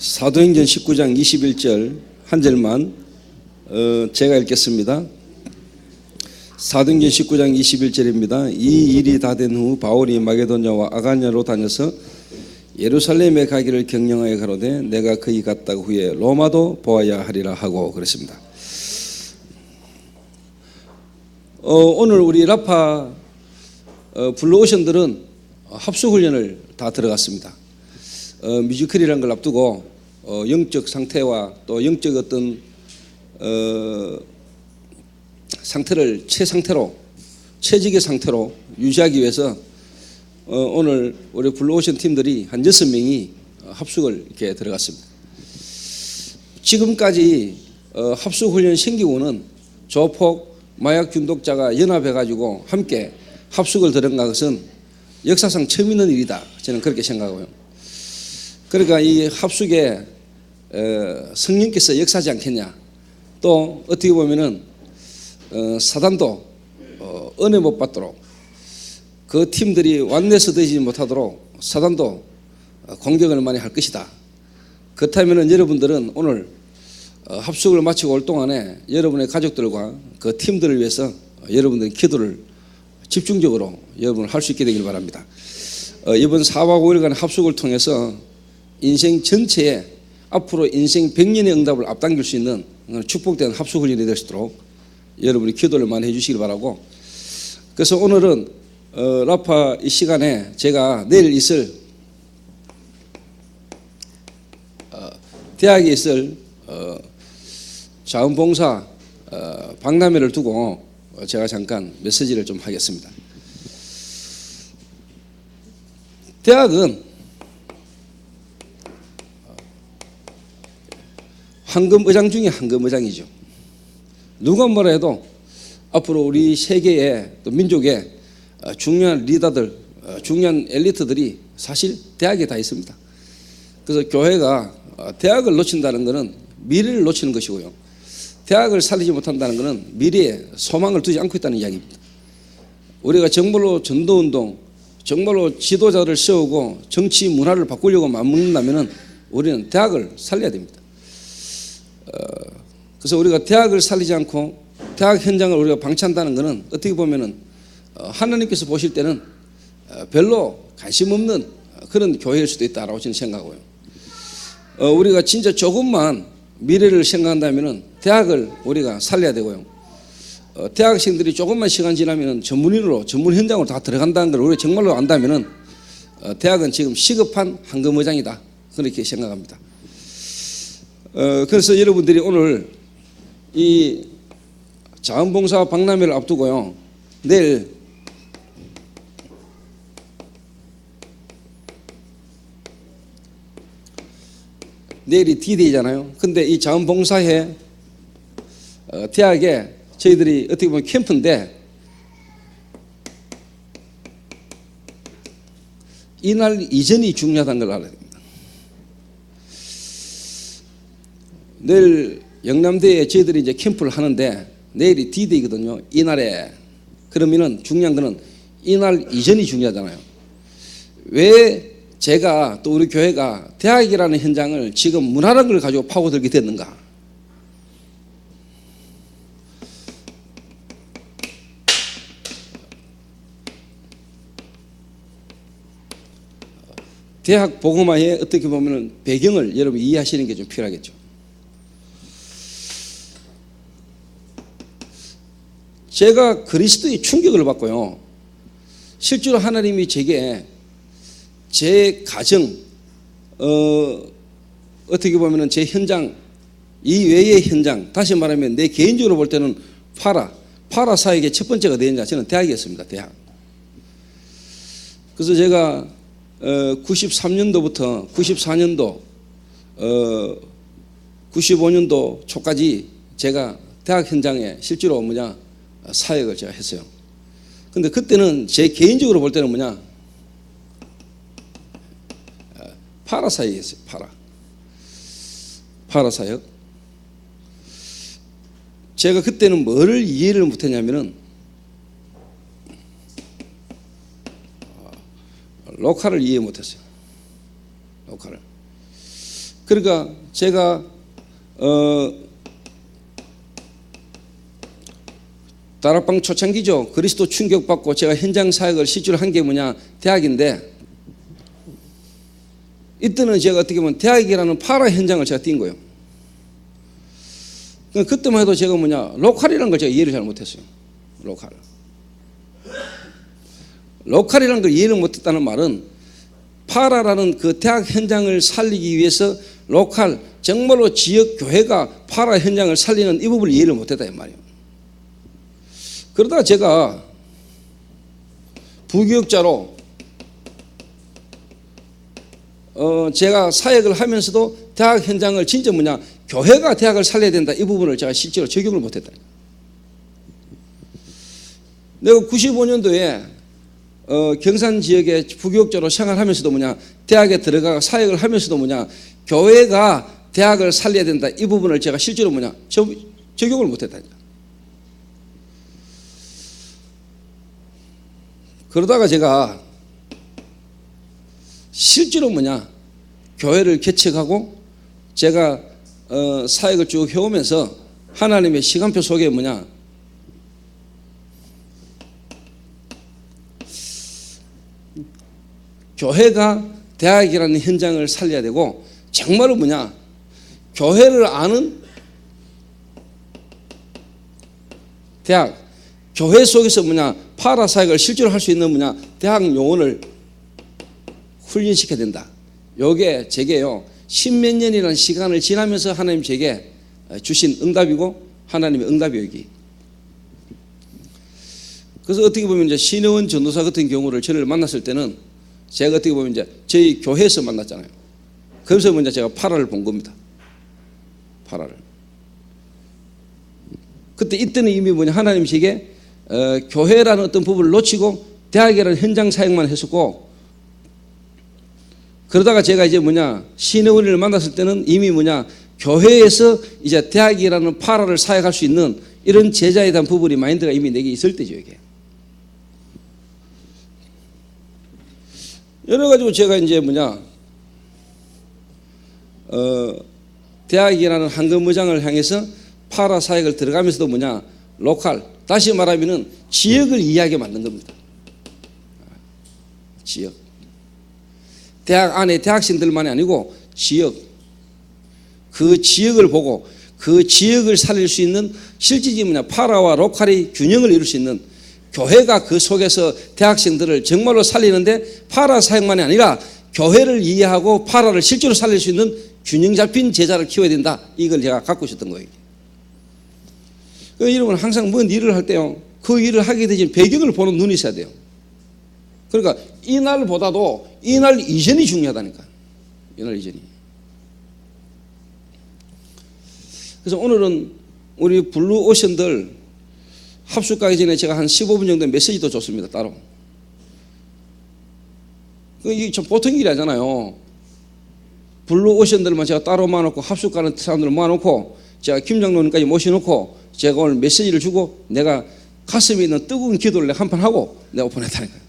사도행전 19장 21절 한 절만 제가 읽겠습니다. 사도행전 19장 21절입니다. 이 일이 다 된 후 바울이 마게도냐와 아가냐로 다녀서 예루살렘에 가기를 경영하여 가로되 내가 거기 갔다 후에 로마도 보아야 하리라 하고 그랬습니다. 오늘 우리 라파 블루오션들은 합수훈련을 다 들어갔습니다. 뮤지컬이라는 걸 앞두고 영적 상태와 또 영적 어떤 상태를 최적의 상태로 유지하기 위해서 오늘 우리 블루오션 팀들이 한 6명이 합숙을 이렇게 들어갔습니다. 지금까지 합숙훈련 생기고는 조폭 마약 중독자가 연합해가지고 함께 합숙을 들어간 것은 역사상 처음 있는 일이다. 저는 그렇게 생각하고요. 그러니까 이 합숙에 성령께서 역사하지 않겠냐. 또 어떻게 보면은 사단도 은혜 못 받도록 그 팀들이 완내서 되지 못하도록 사단도 공격을 많이 할 것이다. 그렇다면 여러분들은 오늘 합숙을 마치고 올 동안에 여러분의 가족들과 그 팀들을 위해서 여러분들의 기도를 집중적으로 여러분을 할 수 있게 되길 바랍니다. 이번 4박 5일간 합숙을 통해서 인생 전체에 앞으로 인생 100년의 응답을 앞당길 수 있는 축복된 합숙훈련이 될 수 있도록 여러분이 기도를 많이 해주시길 바라고, 그래서 오늘은 라파 이 시간에 제가 내일 있을 대학에 있을 자원봉사 박람회를 두고 제가 잠깐 메시지를 좀 하겠습니다. 대학은 황금의장 중에 황금의장이죠. 누가 뭐라 해도 앞으로 우리 세계의 또 민족의 중요한 리더들, 중요한 엘리트들이 사실 대학에 다 있습니다. 그래서 교회가 대학을 놓친다는 것은 미래를 놓치는 것이고요, 대학을 살리지 못한다는 것은 미래에 소망을 두지 않고 있다는 이야기입니다. 우리가 정말로 전도운동, 정말로 지도자를 세우고 정치 문화를 바꾸려고 마음먹는다면 우리는 대학을 살려야 됩니다. 그래서 우리가 대학을 살리지 않고 대학 현장을 우리가 방치한다는 것은 어떻게 보면은 하나님께서 보실 때는 별로 관심 없는 그런 교회일 수도 있다라고 저는 생각하고요. 우리가 진짜 조금만 미래를 생각한다면은 대학을 우리가 살려야 되고요. 대학생들이 조금만 시간 지나면은 전문인으로 전문 현장으로 다 들어간다는 걸 우리가 정말로 안다면은 대학은 지금 시급한 황금의장이다, 그렇게 생각합니다. 그래서 여러분들이 오늘 이 자원봉사 박람회를 앞두고요, 내일 내일이 D-Day잖아요. 근데 이 자원봉사회 대학에 저희들이 어떻게 보면 캠프인데 이날 이전이 중요하다는 걸 알아야 됩니다. 내일 영남대에 저희들이 이제 캠프를 하는데 내일이 D-Day거든요. 이날에. 그러면은 중요한 거는 이날 이전이 중요하잖아요. 왜 제가 또 우리 교회가 대학이라는 현장을 지금 문화라는 걸 가지고 파고들게 됐는가? 대학 복음화의 어떻게 보면 배경을 여러분 이해하시는 게 좀 필요하겠죠. 제가 그리스도의 충격을 받고요, 실제로 하나님이 제게 제 가정, 어떻게 보면 제 현장, 이 외의 현장, 다시 말하면 내 개인적으로 볼 때는 파라 사역의 첫 번째가 되느냐, 저는 대학이었습니다. 대학. 그래서 제가 93년도부터 94년도 95년도 초까지 제가 대학 현장에 실제로 사역을 제가 했어요. 근데 그때는 제 개인적으로 볼 때는 파라 사역이었어요. 파라 사역. 제가 그때는 뭐를 이해를 못했냐면은 로카를 이해 못했어요. 로카를. 그러니까 제가 다락방 초창기죠. 그리스도 충격받고 제가 현장 사역을 실제로 한 게 뭐냐, 대학인데, 이때는 제가 어떻게 보면 대학이라는 파라 현장을 제가 뛴 거예요. 그때만 해도 제가 뭐냐, 로컬이라는 걸 제가 이해를 잘 못했어요. 로컬이라는 걸 이해를 못했다는 말은 파라라는 그 대학 현장을 살리기 위해서 로컬, 정말로 지역 교회가 파라 현장을 살리는 이 부분을 이해를 못했다 이 말이에요. 그러다가 제가 부교육자로 제가 사역을 하면서도 대학 현장을 진짜 뭐냐, 교회가 대학을 살려야 된다 이 부분을 제가 실제로 적용을 못했다. 내가 95년도에 경산 지역에 부교육자로 생활하면서도 뭐냐, 대학에 들어가 사역을 하면서도 뭐냐, 교회가 대학을 살려야 된다 이 부분을 제가 실제로 뭐냐, 적용을 못했다. 그러다가 제가 실제로 뭐냐, 교회를 개척하고 제가 사역을 쭉 해오면서 하나님의 시간표 속에 뭐냐, 교회가 대학이라는 현장을 살려야 되고, 정말로 뭐냐, 교회를 아는 대학, 교회 속에서 뭐냐, 파라 사역을 실제로 할 수 있는 뭐냐, 대학 요원을 훈련시켜야 된다. 요게 제게요, 십몇 년이라는 시간을 지나면서 하나님 제게 주신 응답이고 하나님의 응답이 여기. 그래서 어떻게 보면 이제 신혜원 전도사 같은 경우를 저를 만났을 때는 제가 어떻게 보면 이제 저희 교회에서 만났잖아요. 그래서 먼저 제가 파라를 본 겁니다. 파라를. 그때 이때는 이미 뭐냐, 하나님 제게 교회라는 어떤 부분을 놓치고 대학이라는 현장 사역만 했었고, 그러다가 제가 이제 뭐냐, 신혜원을 만났을 때는 이미 뭐냐, 교회에서 이제 대학이라는 파라를 사역할 수 있는 이런 제자에 대한 부분이 마인드가 이미 내게 있을 때죠, 이게. 여러 가지로 제가 이제 뭐냐, 대학이라는 한금의장을 향해서 파라 사역을 들어가면서도 뭐냐, 로컬, 다시 말하면은 지역을 이해하게 만든 겁니다. 지역. 대학 안에 대학생들만이 아니고 지역. 그 지역을 보고 그 지역을 살릴 수 있는 실질이 뭐냐, 파라와 로컬이 균형을 이룰 수 있는, 교회가 그 속에서 대학생들을 정말로 살리는데 파라 사역만이 아니라 교회를 이해하고 파라를 실제로 살릴 수 있는 균형 잡힌 제자를 키워야 된다. 이걸 제가 갖고 있었던 거예요. 그 이름은 항상 뭔 일을 할 때요, 그 일을 하게 되신 배경을 보는 눈이 있어야 돼요. 그러니까 이날보다도 이날 이전이 중요하다니까. 이날 이전이. 그래서 오늘은 우리 블루오션들 합숙 가기 전에 제가 한 15분 정도 메시지도 줬습니다. 따로. 이게 좀 보통 일이 아니잖아요. 블루오션들만 제가 따로 모아놓고 합숙 가는 사람들을 모아놓고 제가 김 장로님까지 모셔놓고 제가 오늘 메시지를 주고 내가 가슴에 있는 뜨거운 기도를 내가 한판 하고 내가 보냈다는 거예요.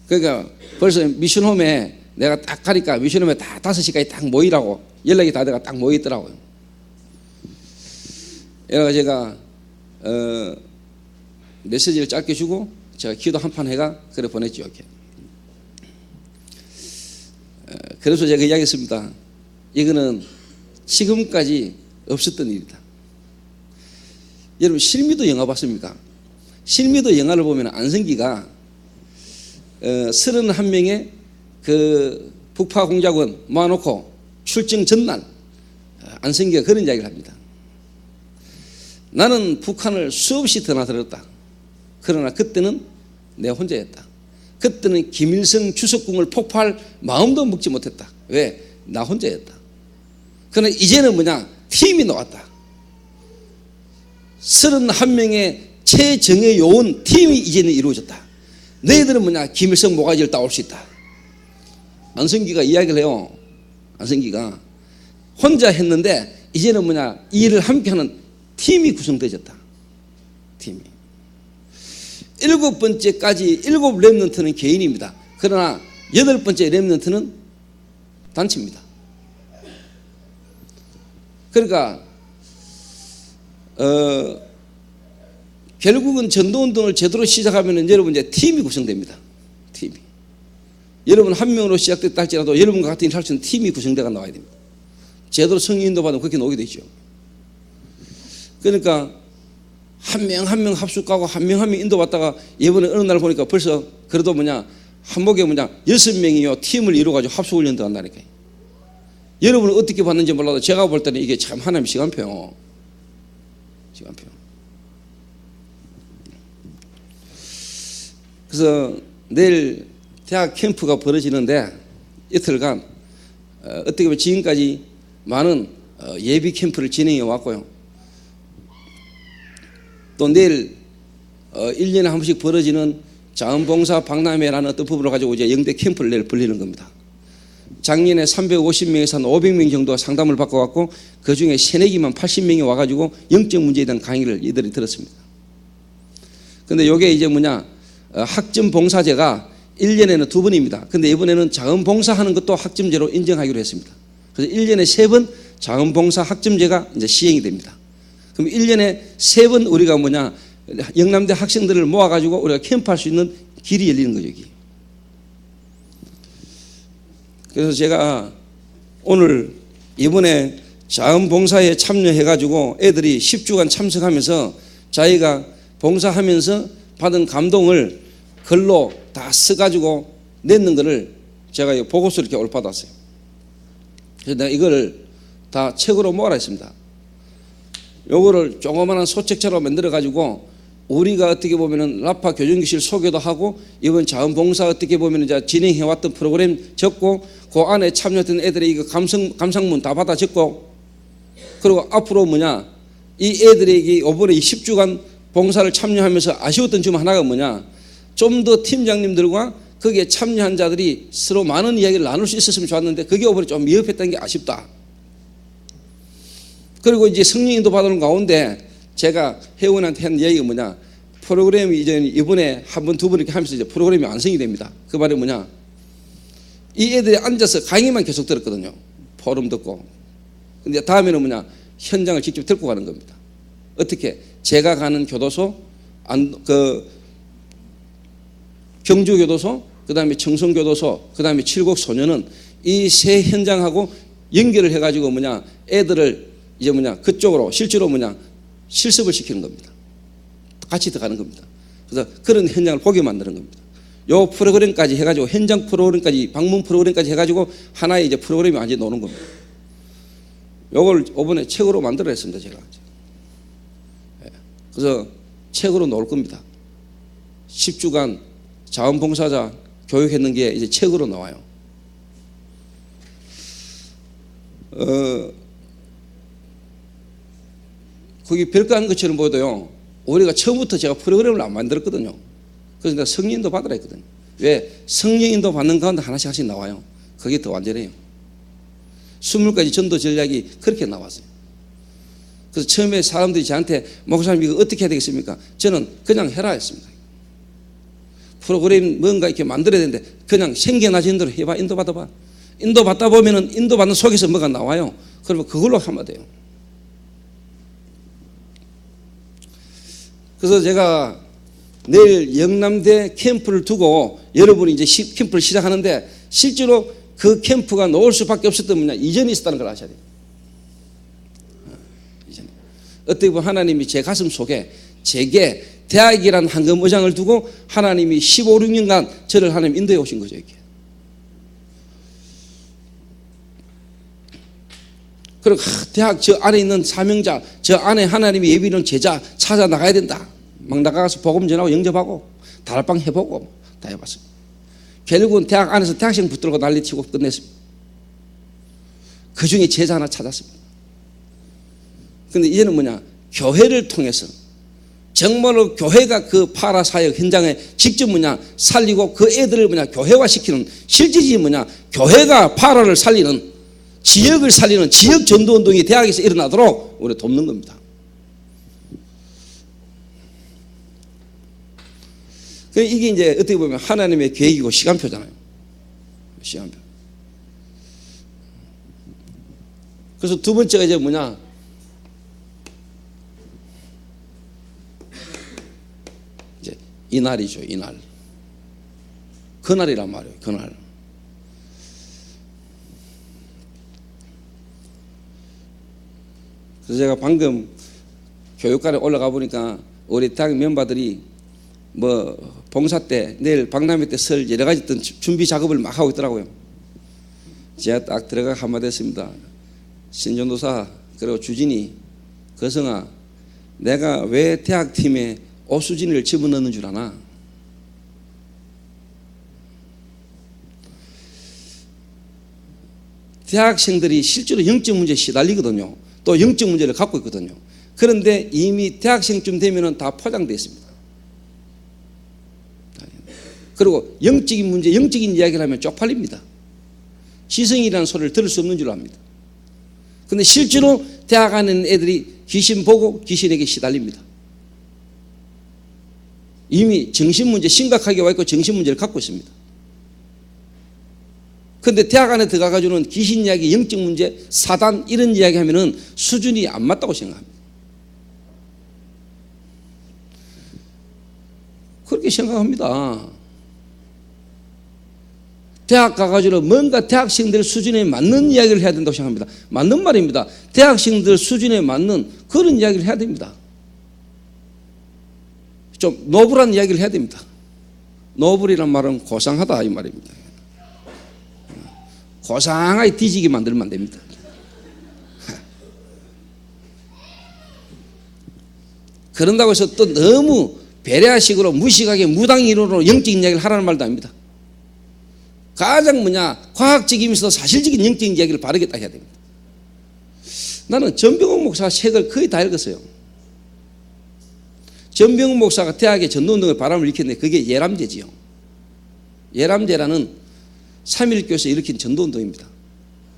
그러니까 벌써 미션홈에 내가 딱 가니까 미션홈에 다 5시까지 딱 모이라고 연락이 다 돼가 딱 모이더라고요. 그래서 제가 메시지를 짧게 주고 제가 기도 한판 해가 그래 보냈죠. 이렇게. 그래서 제가 이야기했습니다. 이거는 지금까지 없었던 일이다. 여러분 실미도 영화 봤습니까? 실미도 영화를 보면 안성기가 31명의 그 북파 공작원 모아놓고 출정 전날 안성기가 그런 이야기를 합니다. 나는 북한을 수없이 드나들었다. 그러나 그때는 내가 혼자였다. 그때는 김일성 주석궁을 폭파할 마음도 먹지 못했다. 왜? 나 혼자였다. 그러나 이제는 뭐냐? 팀이 나왔다. 31명의 최정예 요원 팀이 이제는 이루어졌다. 너희들은 뭐냐? 김일성 모가지를 따올 수 있다. 안성기가 이야기를 해요. 안성기가 혼자 했는데 이제는 뭐냐? 이 일을 함께하는 팀이 구성되어졌다. 팀이. 7번째까지 7 렘넌트는 개인입니다. 그러나 8번째 렘넌트는 단체입니다. 그러니까 결국은 전도운동을 제대로 시작하면 여러분 이제 팀이 구성됩니다. 팀이. 여러분 한 명으로 시작됐다 할지라도 여러분과 같은 일을 할 수 있는 팀이 구성되어 나와야 됩니다. 제대로 성령 인도받으면 그렇게 나오게 되죠. 그러니까 한 명 한 명 합숙하고 한 명 한 명 인도받다가 이번에 어느 날 보니까 벌써 그래도 한목에 6명이요 팀을 이루어가지고 합숙훈련도 한다니까요. 여러분은 어떻게 봤는지 몰라도 제가 볼 때는 이게 참 하나님의 시간표. 그래서 내일 대학 캠프가 벌어지는데 이틀간 어떻게 보면 지금까지 많은 예비 캠프를 진행해 왔고요. 또 내일 1년에 한 번씩 벌어지는 자원봉사 박람회라는 어떤 부분을 가지고 이제 영대 캠프를 내일 벌리는 겁니다. 작년에 350명에서 한 500명 정도가 상담을 받고 왔고 그 중에 새내기만 80명이 와가지고 영적 문제에 대한 강의를 이들이 들었습니다. 근데 이게 이제 학점 봉사제가 1년에는 2번입니다. 근데 이번에는 자원봉사하는 것도 학점제로 인정하기로 했습니다. 그래서 1년에 3번 자원봉사 학점제가 이제 시행이 됩니다. 그럼 1년에 3번 우리가 영남대 학생들을 모아가지고 우리가 캠프할 수 있는 길이 열리는 거죠, 여기. 그래서 제가 오늘 이번에 자원봉사에 참여해가지고 애들이 10주간 참석하면서 자기가 봉사하면서 받은 감동을 글로 다 써가지고 냈는 거를 제가 보고서 이렇게 올받았어요. 그래서 내가 이거를 다 책으로 모아라 했습니다. 요거를 조그마한 소책처럼 만들어가지고 우리가 어떻게 보면은 라파 교정교실 소개도 하고 이번 자원봉사 어떻게 보면 이제 진행해왔던 프로그램 적고 그 안에 참여했던 애들의 이거 감상문 다 받아 적고 그리고 앞으로 이 애들에게 이번에 10주간 봉사를 참여하면서 아쉬웠던 점 하나가 좀 더 팀장님들과 거기에 참여한 자들이 서로 많은 이야기를 나눌 수 있었으면 좋았는데 그게 이번에 좀 미흡했던 게 아쉽다. 그리고 이제 성령인도 받는 가운데 제가 회원한테 한 이야기가 프로그램이 이제 이번에 한 번, 두 번 이렇게 하면서 이제 프로그램이 완성이 됩니다. 그 말이 이 애들이 앉아서 강의만 계속 들었거든요. 포럼 듣고. 근데 다음에는 현장을 직접 들고 가는 겁니다. 어떻게? 제가 가는 교도소, 경주교도소, 그 다음에 청송교도소, 그 다음에 칠곡소년은 이 세 현장하고 연결을 해가지고 애들을 이제 그쪽으로 실제로 실습을 시키는 겁니다. 같이 들어가는 겁니다. 그래서 그런 현장을 보게 만드는 겁니다. 요 프로그램까지 해가지고 현장 프로그램까지 방문 프로그램까지 해가지고 하나의 이제 프로그램이 완전히 노는 겁니다. 요걸 이번에 책으로 만들어냈습니다. 제가. 그래서 책으로 나올 겁니다. 10주간 자원봉사자 교육했는 게 이제 책으로 나와요. 거기 별거 아닌 것처럼 보여도요, 우리가 처음부터 제가 프로그램을 안 만들었거든요. 그래서 내가 성령인도 받으라 했거든요. 왜? 성령인도 받는 가운데 하나씩 나와요. 그게 더 완전해요. 20가지 전도 전략이 그렇게 나왔어요. 그래서 처음에 사람들이 저한테 목사님 이거 어떻게 해야 되겠습니까? 저는 그냥 해라 했습니다. 프로그램 뭔가 이렇게 만들어야 되는데 그냥 생겨나진 대로 해봐. 인도받아봐. 인도받다 보면은 인도받는 속에서 뭐가 나와요. 그러면 그걸로 하면 돼요. 그래서 제가 내일 영남대 캠프를 두고 여러분이 이제 캠프를 시작하는데 실제로 그 캠프가 나올 수밖에 없었던 이전이 있었다는 걸 아셔야 돼요. 어떻게 보면 하나님이 제 가슴 속에 제게 대학이라는 황금의장을 두고 하나님이 15, 16년간 저를 하나님 인도해 오신 거죠. 이렇게. 그리고 대학 저 안에 있는 사명자, 저 안에 하나님이 예비는 제자 찾아 나가야 된다. 막 나가서 복음 전하고 영접하고 다락방 해보고 다 해봤습니다. 결국은 대학 안에서 대학생 붙들고 난리치고 끝냈습니다. 그 중에 제자 하나 찾았습니다. 그런데 이제는 교회를 통해서 정말로 교회가 그 파라사역 현장에 직접 살리고 그 애들을 교회화시키는 실질이 교회가 파라를 살리는 지역을 살리는 지역 전도운동이 대학에서 일어나도록 우리 돕는 겁니다. 이게 이제 어떻게 보면 하나님의 계획이고 시간표잖아요. 시간표. 그래서 두 번째가 이제 뭐냐? 이제 이날이죠, 이날. 그날이란 말이에요, 그날. 그래서 제가 방금 교육관에 올라가 보니까 우리 대학 멤버들이 뭐 봉사 때 내일 박람회 때 설 여러 가지 어떤 준비 작업을 막 하고 있더라고요. 제가 딱 들어가 한마디 했습니다. 신전도사 그리고 주진이 거성아, 내가 왜 대학팀에 오수진이를 집어넣는 줄 아나? 대학생들이 실제로 영적 문제에 시달리거든요. 또 영적 문제를 갖고 있거든요. 그런데 이미 대학생쯤 되면은 다 포장되어 있습니다. 그리고 영적인 문제, 영적인 이야기를 하면 쪽팔립니다. 지성이라는 소리를 들을 수 없는 줄 압니다. 그런데 실제로 대학 안에 있는 애들이 귀신 보고 귀신에게 시달립니다. 이미 정신 문제 심각하게 와 있고 정신 문제를 갖고 있습니다. 그런데 대학 안에 들어가가지고는 귀신 이야기, 영적 문제, 사단 이런 이야기 하면은 수준이 안 맞다고 생각합니다. 그렇게 생각합니다. 대학 가가지고 뭔가 대학생들 수준에 맞는 이야기를 해야 된다고 생각합니다. 맞는 말입니다. 대학생들 수준에 맞는 그런 이야기를 해야 됩니다. 좀 노블한 이야기를 해야 됩니다. 노블이란 말은 고상하다 이 말입니다. 고상하게 뒤지게 만들면 안 됩니다. 그런다고 해서 또 너무 배려식으로 무식하게 무당이론으로 영적인 이야기를 하라는 말도 아닙니다. 가장 과학적이면서 사실적인 영적인 이야기를 바르게 딱 해야 됩니다. 나는 전병훈 목사 책을 거의 다 읽었어요. 전병훈 목사가 대학에 전도운동의 바람을 일으켰는데 그게 예람제지요. 예람제라는 3.1교에서 일으킨 전도운동입니다.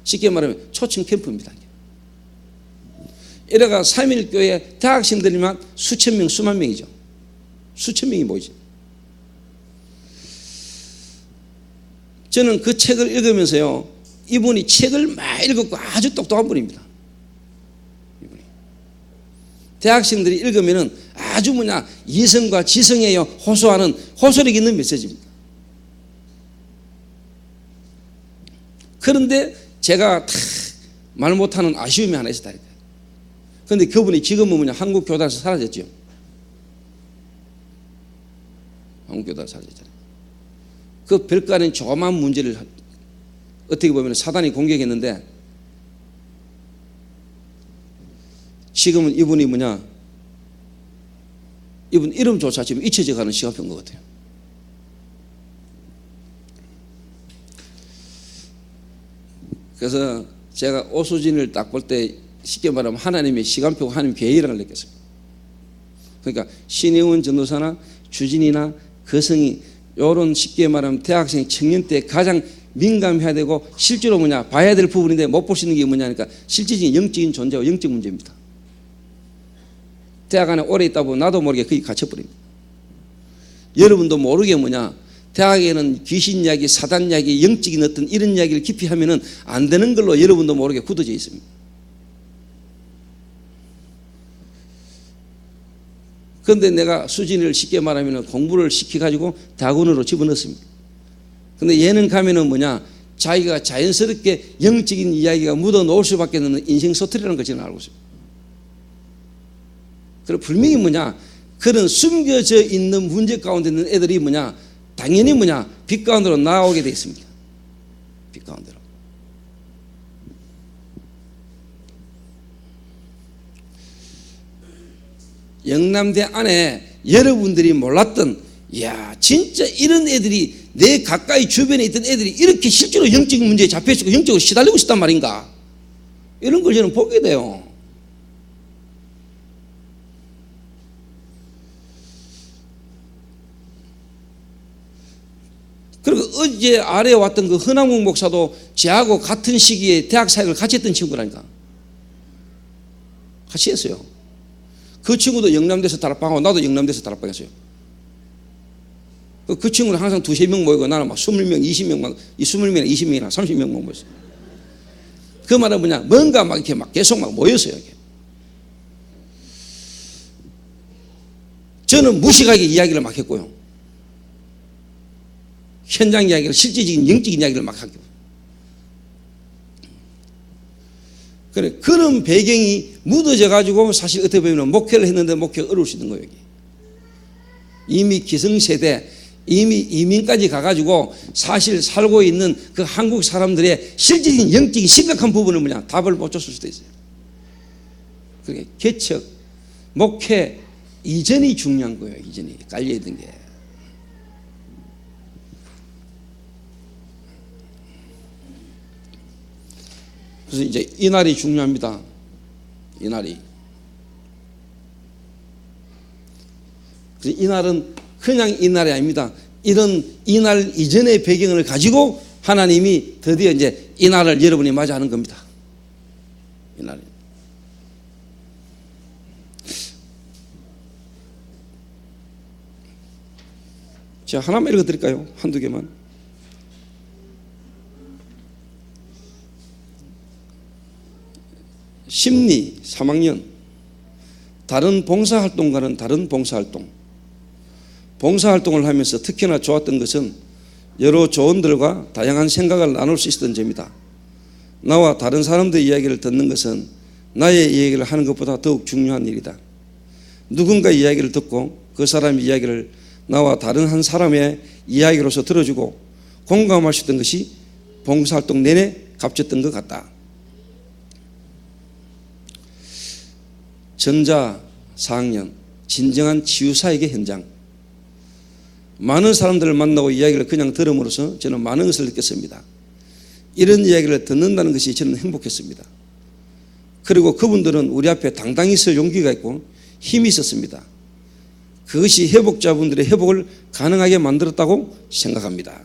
쉽게 말하면 초청 캠프입니다. 이래가 3.1교회 대학생들이만 수천 명, 수만 명이죠. 수천 명이 모이죠. 저는 그 책을 읽으면서요, 이분이 책을 막 읽었고 아주 똑똑한 분입니다. 이분이. 대학생들이 읽으면은 아주 이성과 지성에 호소하는 호소력 있는 메시지입니다. 그런데 제가 말 못하는 아쉬움이 하나 있었다. 그런데 그분이 지금은 한국 교단에서 사라졌죠. 한국 교단에서 사라졌잖아요. 그 별거 아닌 조그마한 문제를 어떻게 보면 사단이 공격했는데 지금은 이분이 이분 이름조차 지금 잊혀져 가는 시간표인 것 같아요. 그래서 제가 오수진을 딱 볼 때 쉽게 말하면 하나님의 시간표고 하나님 계획이라는 걸 느꼈습니다. 그러니까 신혜원 전도사나 주진이나 거성이 이런 쉽게 말하면 대학생 청년 때 가장 민감해야 되고 실제로 봐야 될 부분인데 못 볼 수 있는 게 뭐냐니까 실질적인 영적인 존재와 영적 문제입니다. 대학 안에 오래 있다 보면 나도 모르게 거기 갇혀버립니다. 여러분도 모르게 대학에는 귀신 이야기, 사단 이야기, 영적인 어떤 이런 이야기를 깊이 하면은 안 되는 걸로 여러분도 모르게 굳어져 있습니다. 그런데 내가 수진이를 쉽게 말하면 공부를 시켜가지고 대학원으로 집어넣습니다. 그런데 얘는 가면은 자기가 자연스럽게 영적인 이야기가 묻어 놓을 수밖에 없는 인생 소설이라는 걸 저는 알고 있습니다. 그리고 분명히 그런 숨겨져 있는 문제 가운데 있는 애들이 당연히 빛 가운데로 나오게 되어 있습니다. 빛 가운데로. 영남대 안에 여러분들이 몰랐던 진짜 이런 애들이 내 가까이 주변에 있던 애들이 이렇게 실제로 영적인 문제에 잡혀있고 영적으로 시달리고 있단 말인가, 이런 걸 저는 보게 돼요. 그리고 어제 아래에 왔던 그 허남국 목사도 저하고 같은 시기에 대학 사역을 같이 했던 친구라니까. 같이 했어요. 그 친구도 영남대에서 다락방하고 나도 영남대에서 다락방했어요. 그 친구는 항상 두세 명 모이고 나는 막 20명, 20명, 20명이나 20명이나 30명 모였어요. 그 말은 뭐냐? 뭔가 막 이렇게 막 계속 막 모였어요. 이렇게. 저는 무식하게 이야기를 막 했고요. 현장 이야기를, 실질적인 영적인 이야기를 막 하고. 그래, 그런 배경이 묻어져 가지고 사실 어떻게 보면 목회를 했는데 목회가 어려울 수 있는 거예요. 여기. 이미 기성세대, 이미 이민까지 가가지고 사실 살고 있는 그 한국 사람들의 실질적인 영적인 심각한 부분을 뭐냐 답을 못 줬을 수도 있어요. 그게 개척, 목회 이전이 중요한 거예요. 이전이 깔려있던 게. 그래서 이제 이날이 중요합니다. 이날이. 그래서 이날은 그냥 이날이 아닙니다. 이런 이날 이전의 배경을 가지고 하나님이 드디어 이제 이날을 여러분이 맞이하는 겁니다. 이날이. 제가 하나만 읽어드릴까요? 한두 개만. 심리 3학년. 다른 봉사활동과는 다른 봉사활동. 봉사활동을 하면서 특히나 좋았던 것은 여러 조언들과 다양한 생각을 나눌 수 있었던 점이다. 나와 다른 사람들의 이야기를 듣는 것은 나의 이야기를 하는 것보다 더욱 중요한 일이다. 누군가 이야기를 듣고 그 사람의 이야기를 나와 다른 한 사람의 이야기로서 들어주고 공감할 수 있던 것이 봉사활동 내내 값졌던 것 같다. 전자 4학년. 진정한 치유사역의 현장. 많은 사람들을 만나고 이야기를 그냥 들음으로써 저는 많은 것을 느꼈습니다. 이런 이야기를 듣는다는 것이 저는 행복했습니다. 그리고 그분들은 우리 앞에 당당히 설 용기가 있고 힘이 있었습니다. 그것이 회복자분들의 회복을 가능하게 만들었다고 생각합니다.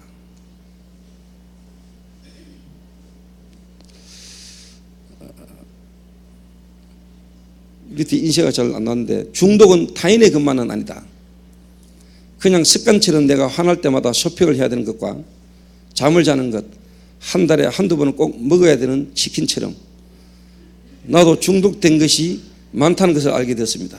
밑에 인쇄가 잘 안 나왔는데 중독은 타인의 것만은 아니다. 그냥 습관처럼 내가 화날 때마다 소평을 해야 되는 것과 잠을 자는 것, 한 달에 한두 번은 꼭 먹어야 되는 치킨처럼 나도 중독된 것이 많다는 것을 알게 되었습니다.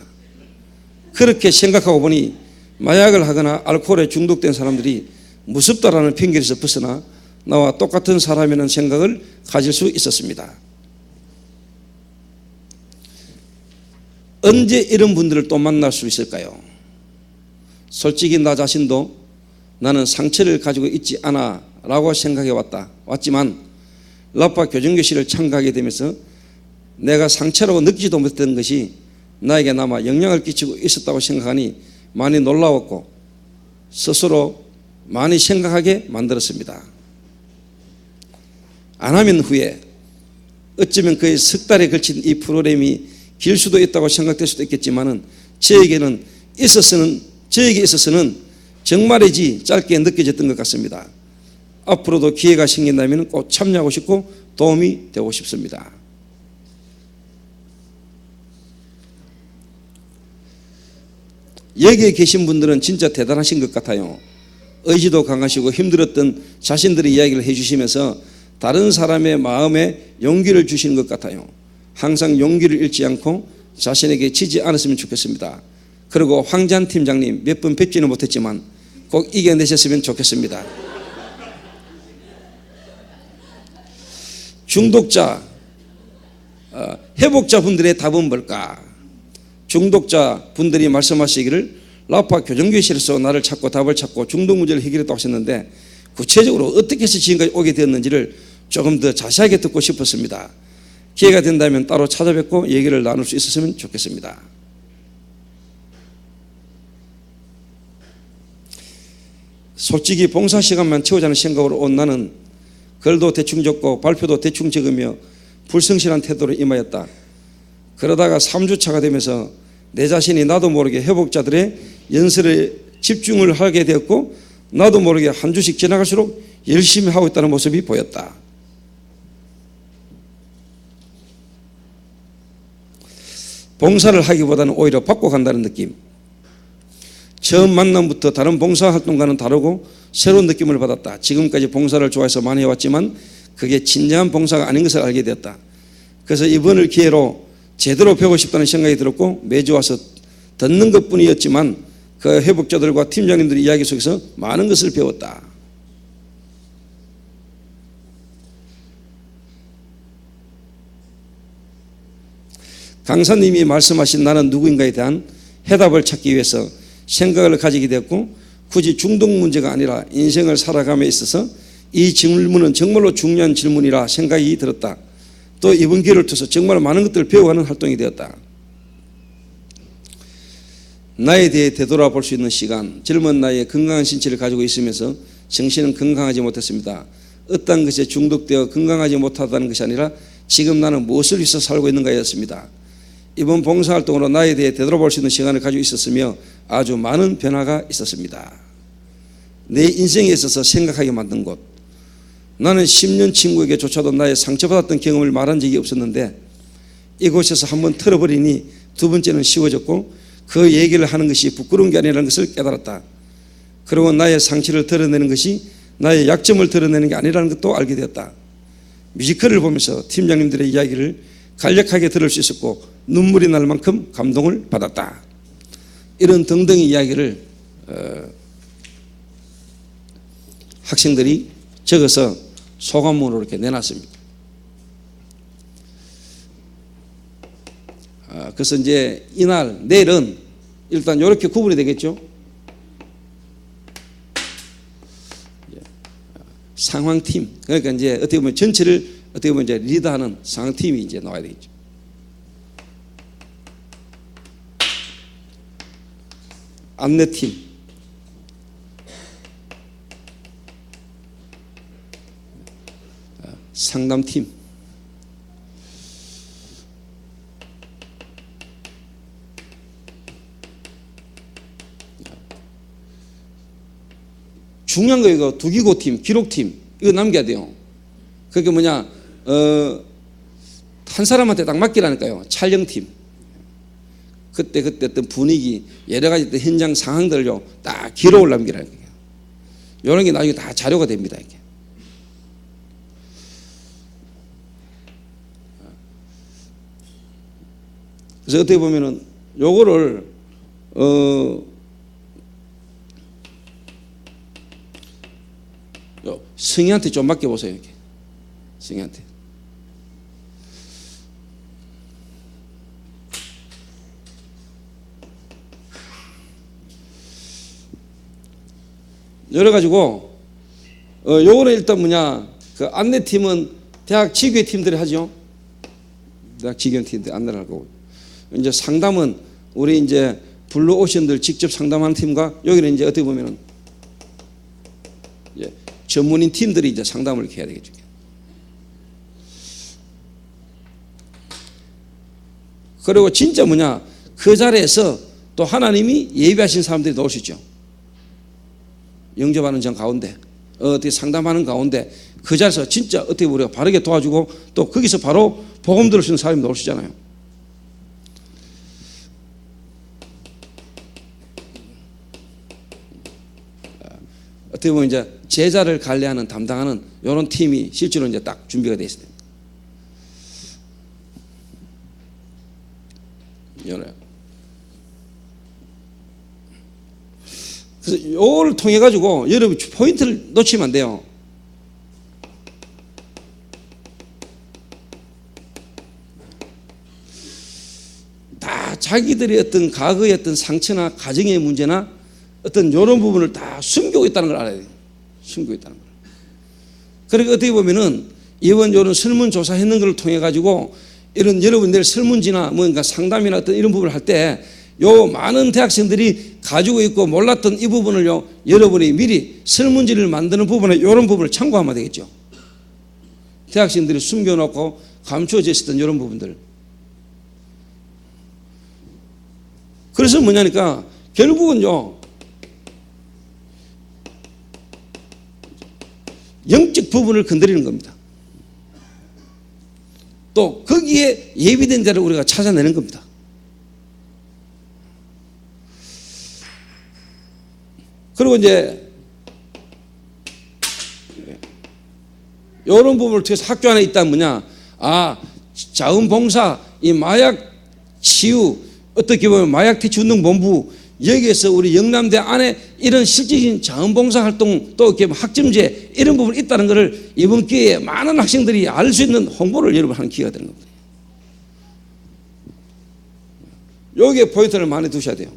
그렇게 생각하고 보니 마약을 하거나 알코올에 중독된 사람들이 무섭다라는 편견에서 벗어나 나와 똑같은 사람이라는 생각을 가질 수 있었습니다. 언제 이런 분들을 또 만날 수 있을까요? 솔직히 나 자신도 나는 상처를 가지고 있지 않아 라고 생각해 왔지만 라파 교정교실을 참가하게 되면서 내가 상처라고 느끼지도 못했던 것이 나에게 남아 영향을 끼치고 있었다고 생각하니 많이 놀라웠고 스스로 많이 생각하게 만들었습니다. 안 하면 후에 어쩌면 거의 석 달에 걸친 이 프로그램이 길 수도 있다고 생각될 수도 있겠지만 저에게 있어서는 정말이지 짧게 느껴졌던 것 같습니다. 앞으로도 기회가 생긴다면 꼭 참여하고 싶고 도움이 되고 싶습니다. 여기에 계신 분들은 진짜 대단하신 것 같아요. 의지도 강하시고 힘들었던 자신들의 이야기를 해주시면서 다른 사람의 마음에 용기를 주시는 것 같아요. 항상 용기를 잃지 않고 자신에게 지지 않았으면 좋겠습니다. 그리고 황잔 팀장님 몇 번 뵙지는 못했지만 꼭 이겨내셨으면 좋겠습니다. 중독자, 회복자분들의 답은 뭘까? 중독자분들이 말씀하시기를 라파 교정교실에서 나를 찾고 답을 찾고 중독 문제를 해결했다고 하셨는데 구체적으로 어떻게 해서 지금까지 오게 되었는지를 조금 더 자세하게 듣고 싶었습니다. 기회가 된다면 따로 찾아뵙고 얘기를 나눌 수 있었으면 좋겠습니다. 솔직히 봉사 시간만 채우자는 생각으로 온 나는 글도 대충 적고 발표도 대충 적으며 불성실한 태도로 임하였다. 그러다가 3주차가 되면서 내 자신이 나도 모르게 회복자들의 연설에 집중을 하게 되었고 나도 모르게 한 주씩 지나갈수록 열심히 하고 있다는 모습이 보였다. 봉사를 하기보다는 오히려 받고 간다는 느낌. 처음 만남부터 다른 봉사활동과는 다르고 새로운 느낌을 받았다. 지금까지 봉사를 좋아해서 많이 해왔지만 그게 진정한 봉사가 아닌 것을 알게 되었다. 그래서 이번을 기회로 제대로 배우고 싶다는 생각이 들었고 매주 와서 듣는 것뿐이었지만 그 회복자들과 팀장님들의 이야기 속에서 많은 것을 배웠다. 강사님이 말씀하신 나는 누구인가에 대한 해답을 찾기 위해서 생각을 가지게 되었고 굳이 중독 문제가 아니라 인생을 살아감에 있어서 이 질문은 정말로 중요한 질문이라 생각이 들었다. 또 이번 기회를 통해서 정말 많은 것들을 배워가는 활동이 되었다. 나에 대해 되돌아볼 수 있는 시간, 젊은 나이에 건강한 신체를 가지고 있으면서 정신은 건강하지 못했습니다. 어떤 것에 중독되어 건강하지 못하다는 것이 아니라 지금 나는 무엇을 위해서 살고 있는가였습니다. 이번 봉사활동으로 나에 대해 되돌아볼 수 있는 시간을 가지고 있었으며 아주 많은 변화가 있었습니다. 내 인생에 있어서 생각하게 만든 곳. 나는 10년 친구에게조차도 나의 상처받았던 경험을 말한 적이 없었는데 이곳에서 한번 털어버리니 두 번째는 쉬워졌고 그 얘기를 하는 것이 부끄러운 게 아니라는 것을 깨달았다. 그리고 나의 상처를 드러내는 것이 나의 약점을 드러내는 게 아니라는 것도 알게 되었다. 뮤지컬을 보면서 팀장님들의 이야기를 간략하게 들을 수 있었고 눈물이 날 만큼 감동을 받았다. 이런 등등의 이야기를 학생들이 적어서 소감문으로 이렇게 내놨습니다. 그래서 이제 이날 내일은 일단 이렇게 구분이 되겠죠. 상황팀, 그러니까 이제 어떻게 보면 전체를 어떻게 보면 이제 리드하는 상황팀이 이제 나와야 되겠죠. 안내팀, 상담팀, 중요한 거 이거 두기고팀, 기록팀 이거 남겨야 돼요. 그게 뭐냐 한 사람한테 딱 맡기라니까요. 촬영팀 그때 어떤 분위기 여러 가지 현장 상황들을요 딱 기록을 남기라는 거예요. 이런 게 나중에 다 자료가 됩니다. 이게. 그래서 어떻게 보면은 요거를 승희한테 좀 맡겨보세요. 이렇게. 승희한테. 열어가지고 요거는 일단 뭐냐 그 안내팀은 대학 지교회 팀들이 하죠. 대학 지교회 팀들이 안내를 하고 이제 상담은 우리 이제 블루오션들 직접 상담하는 팀과 여기는 이제 어떻게 보면은 전문인 팀들이 이제 상담을 이렇게 해야 되겠죠. 그리고 진짜 뭐냐 그 자리에서 또 하나님이 예비하신 사람들이 나올 수 있죠. 영접하는 전 가운데 어떻게 상담하는 가운데 그 자리에서 진짜 어떻게 우리가 바르게 도와주고 또 거기서 바로 복음 들을 수 있는 사람이 나올 수 있잖아요. 어떻게 보면 이제 제자를 관리하는 담당하는 이런 팀이 실제로 이제 딱 준비가 되어 있습니다. 그래서 이거를 통해 가지고 여러분 포인트를 놓치면 안 돼요. 다 자기들의 어떤 과거의 어떤 상처나 가정의 문제나 어떤 이런 부분을 다 숨기고 있다는 걸 알아야 돼요. 숨기고 있다는 걸. 그러니까 어떻게 보면은 이번 이런 설문조사 했는 걸 통해 가지고 이런 여러분들 설문지나 뭔가 상담이나 어떤 이런 부분을 할 때 요 많은 대학생들이 가지고 있고 몰랐던 이 부분을요 여러분이 미리 설문지를 만드는 부분에 이런 부분을 참고하면 되겠죠. 대학생들이 숨겨놓고 감추어져 있었던 이런 부분들. 그래서 뭐냐니까 결국은요 영적 부분을 건드리는 겁니다. 또 거기에 예비된 자를 우리가 찾아내는 겁니다. 그리고 이제 이런 부분을 통해서 학교 안에 있다면 뭐냐? 자원봉사, 이 마약 치유, 어떻게 보면 마약 퇴치 운동 본부, 여기에서 우리 영남대 안에 이런 실질적인 자원봉사 활동, 또 이렇게 학점제 이런 부분이 있다는 것을 이번 기회에 많은 학생들이 알 수 있는 홍보를 여러분 하는 기회가 되는 겁니다. 여기에 포인트를 많이 두셔야 돼요.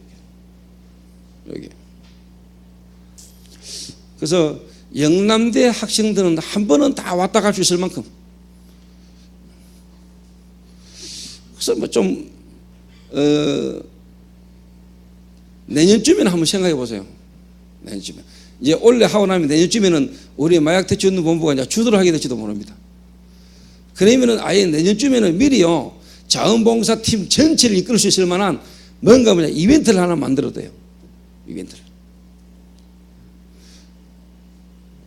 여기. 그래서 영남대 학생들은 한 번은 다 왔다 갈 수 있을 만큼. 그래서 뭐 좀 내년쯤에는 한번 생각해 보세요. 내년쯤에. 이제 올해 하고 나면 내년쯤에는 우리 마약 퇴치 운동 본부가 이제 주도를 하게 될지도 모릅니다. 그러면은 아예 내년쯤에는 미리요 자원봉사 팀 전체를 이끌 수 있을 만한 뭔가 이벤트를 하나 만들어야 돼요. 이벤트를.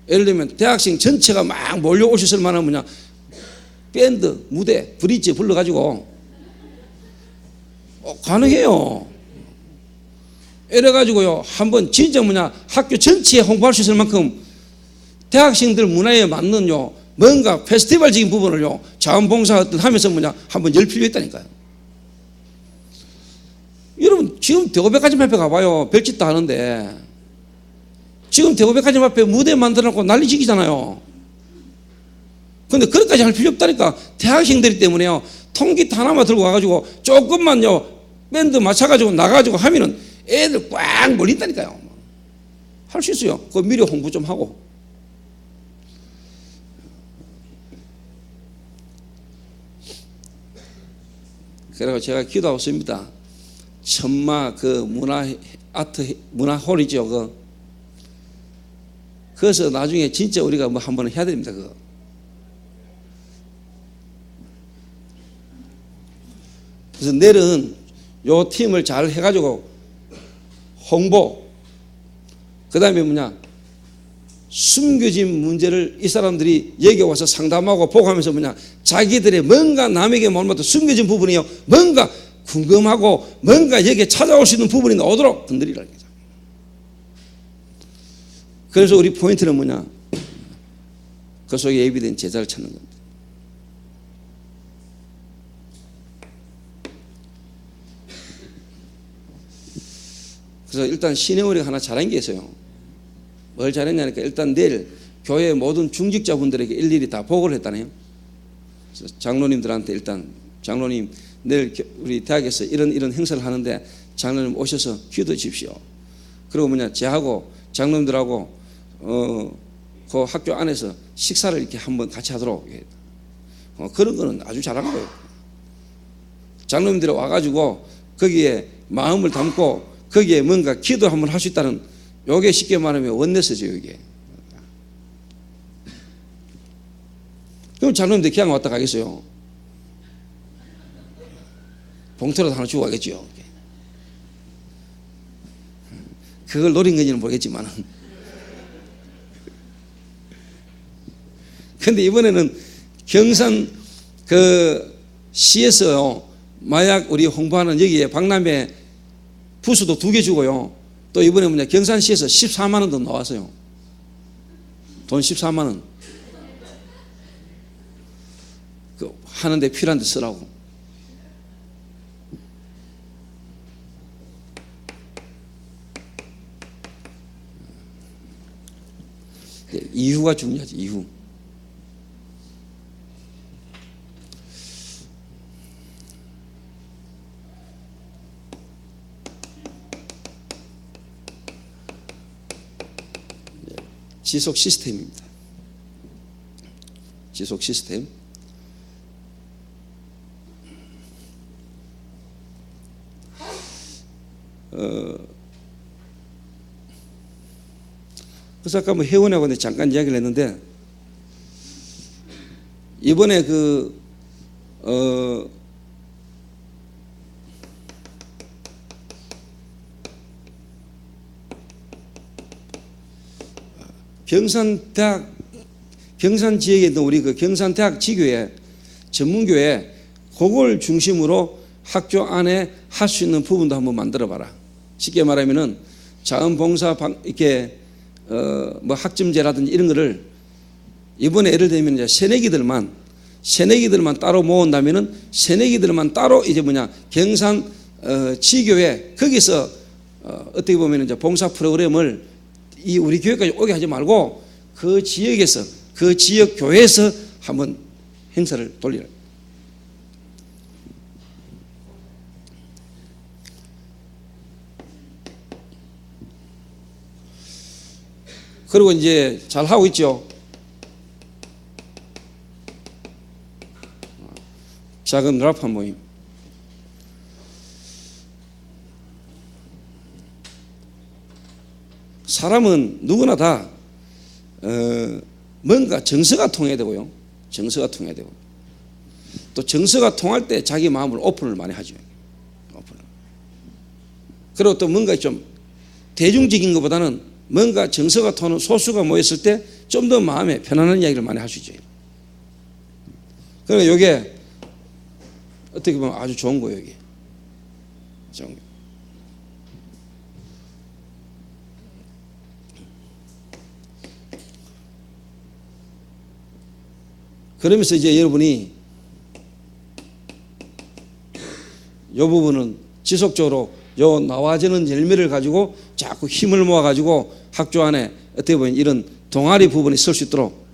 예를 들면 대학생 전체가 막 몰려오셨을 만한 밴드, 무대, 브릿지 불러가지고 가능해요. 이래가지고요 한번 진짜 학교 전체에 홍보할 수 있을 만큼 대학생들 문화에 맞는 뭔가 페스티벌적인 부분을요 자원봉사 하면서 한번 열 필요 있다니까요. 여러분 지금 대구백화점 앞에 가봐요. 별짓 다 하는데 지금 대구백화점 앞에 무대 만들어놓고 난리치기잖아요. 근데 그렇게까지 할 필요 없다니까. 대학생들이 때문에요 통기타 하나만 들고 와가지고 조금만요 밴드 맞춰가지고 나가가지고 하면은 애들 꽉 몰린다니까요. 할 수 있어요. 그거 미리 홍보 좀 하고. 그래서 제가 기도하고 있습니다. 천마 그 문화홀이죠. 그래서 나중에 진짜 우리가 한번 해야 됩니다. 그거. 그래서 내일은 요 팀을 잘 해가지고 홍보, 그 다음에 숨겨진 문제를 이 사람들이 여기 와서 상담하고 보고하면서 자기들의 뭔가 남에게 몰랐던 숨겨진 부분이요 뭔가 궁금하고 뭔가 여기에 찾아올 수 있는 부분이 오도록 건드리라는 거죠. 그래서 우리 포인트는 그 속에 예비된 제자를 찾는 겁니다. 그래서 일단 신혜월이가 하나 잘한 게 있어요. 뭘 잘했냐니까 일단 내일 교회 모든 중직자분들에게 일일이 다 보고를 했다네요. 그래서 장로님들한테 일단 장로님 내일 우리 대학에서 이런 행사를 하는데 장로님 오셔서 기도해 주십시오. 그리고 제하고 장로님들하고 그 학교 안에서 식사를 이렇게 한번 같이 하도록 그런 거는 아주 잘한 거예요. 장로님들이 와가지고 거기에 마음을 담고 거기에 뭔가 기도 한번 할 수 있다는 요게 쉽게 말하면 원내스죠. 이게. 그럼 장로님들 그냥 왔다 가겠어요? 봉투라도 하나 주고 가겠죠. 그걸 노린 건지는 모르겠지만 근데 이번에는 경산 그 시에서 마약 우리 홍보하는 여기에 박람회 부스도 2개 주고요. 또 이번에 경산시에서 14만 원 더 나왔어요. 돈 14만 원. 그 하는데 필요한 데 쓰라고. 이유가 중요하지. 이유. 지속 시스템입니다. 지속 시스템. 그래서 아까 회원하고 잠깐 이야기를 했는데 이번에 경산 지역에 있는 우리 경산대학 지교회 전문교회 그걸 중심으로 학교 안에 할 수 있는 부분도 한번 만들어 봐라. 쉽게 말하면은 자원봉사 이렇게 뭐 학점제라든지 이런 거를 이번에 예를 들면 이제 새내기들만 따로 모은다면은 새내기들만 따로 이제 경산 지교회 거기서 어떻게 보면 이제 봉사 프로그램을 이 우리 교회까지 오게 하지 말고 그 지역에서 그 지역 교회에서 한번 행사를 돌리라. 그리고 이제 잘 하고 있죠. 작은 라판 모임. 사람은 누구나 다 뭔가 정서가 통해야 되고요. 정서가 통해야 되고 또 정서가 통할 때 자기 마음을 오픈을 많이 하죠. 오픈을. 그리고 또 뭔가 좀 대중적인 것보다는 뭔가 정서가 통하는 소수가 모였을 때 좀 더 마음에 편안한 이야기를 많이 할 수 있죠. 그러니까 이게 어떻게 보면 아주 좋은 거예요. 이게 좋은 거. 그러면서 이제 여러분이 이 부분은 지속적으로 요 나와지는 열매를 가지고 자꾸 힘을 모아 가지고 학교 안에 어떻게 보면 이런 동아리 부분이 쓸 수 있도록.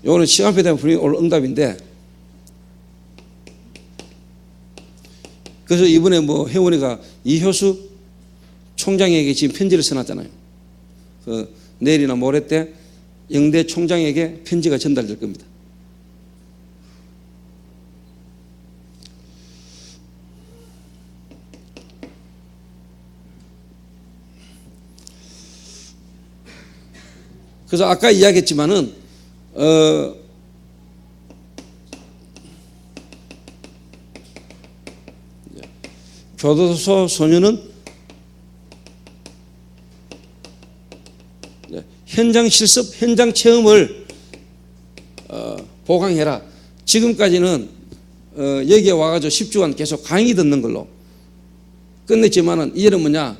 요거는 시간표에 대한 분이 오늘 응답인데, 그래서 이번에 뭐 혜원이가 이효수 총장에게 지금 편지를 써놨잖아요. 그 내일이나 모레 때 영대 총장에게 편지가 전달될 겁니다. 그래서 아까 이야기했지만은 교도소 소녀는 현장 실습, 현장 체험을 보강해라. 지금까지는 여기에 와가지고 10주간 계속 강의 듣는 걸로 끝냈지만은 이제는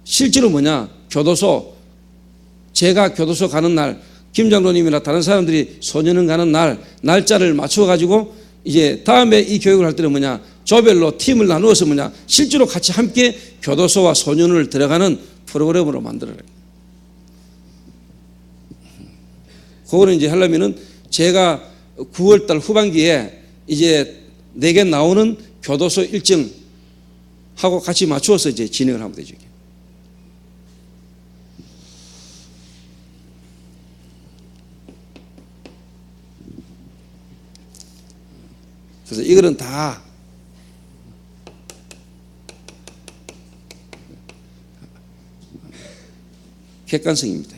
실제로 교도소, 제가 교도소 가는 날, 김 장로님이나 다른 사람들이 소년원 가는 날짜를 맞춰가지고 이제 다음에 이 교육을 할 때는 조별로 팀을 나누어서 실제로 같이 함께 교도소와 소년원을 들어가는 프로그램으로 만들어라. 그거는 이제 하려면은 제가 9월달 후반기에 이제 내게 나오는 교도소 일정하고 같이 맞추어서 이제 진행을 하면 되죠. 그래서 이거는 다 객관성입니다.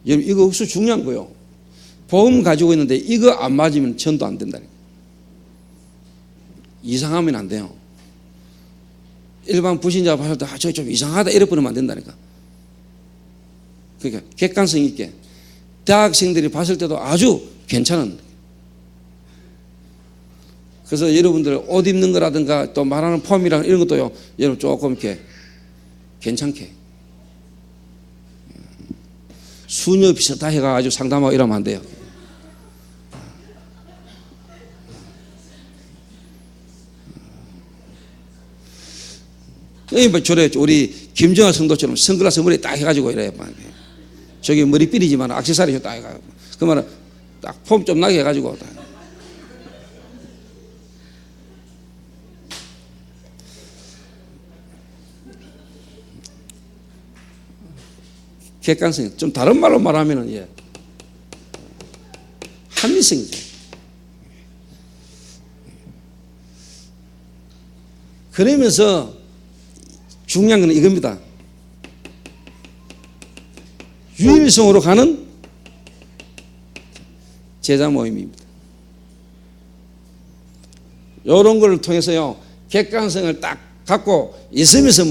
여러분, 이거 없어 중요한 거요. 보험 가지고 있는데 이거 안 맞으면 전도 안 된다니까. 이상하면 안 돼요. 일반 부신자 봤을 때 저기 좀 이상하다 이래 버리면 안 된다니까. 그러니까 객관성 있게 대학생들이 봤을 때도 아주 괜찮은. 그래서 여러분들 옷 입는 거라든가 또 말하는 폼이랑 이런 것도요, 여러분 조금 이렇게 괜찮게 수녀 비슷하다 해가지고 상담하고 이러면 안 돼요. 저래 우리 김정아 성도처럼 선글라스 머리에 딱 해가지고 이래요. 저기 머리 삐리지만 액세서리 딱 해가지고 그러면 딱 폼 좀 나게 해가지고 객관성. 좀 다른 말로 말하면은 합리성이죠. 그러면서 중요한 건 이겁니다. 유일성으로 가는 제자 모임입니다. 이런 걸 통해서요, 객관성을 딱 갖고 있으면서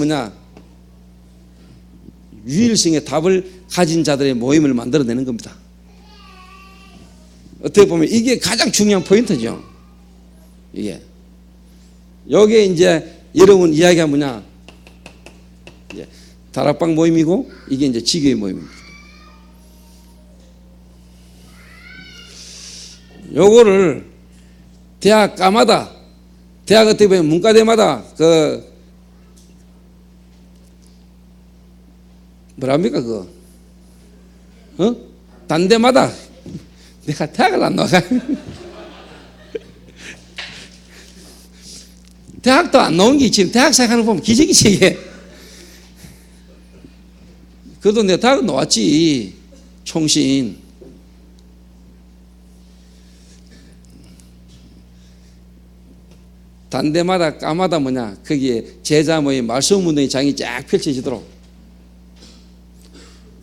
유일성의 답을 가진 자들의 모임을 만들어내는 겁니다. 어떻게 보면 이게 가장 중요한 포인트죠. 이게 여기에 이제 여러분 이야기가 뭐냐, 이제 다락방 모임이고 이게 이제 지교의 모임입니다. 요거를 대학 까마다, 대학 어떻게 보면 문과대마다 뭐랍니까 단대마다 내가 대학을 안 나가 대학도 안 나온 게 지금 대학 생각하는 거 보면 기적이지 이게. 그래도 내가 대학 나왔지, 총신. 단대마다 까마다 뭐냐, 거기에 제자 모임 말씀 운동의 장이 쫙 펼쳐지도록.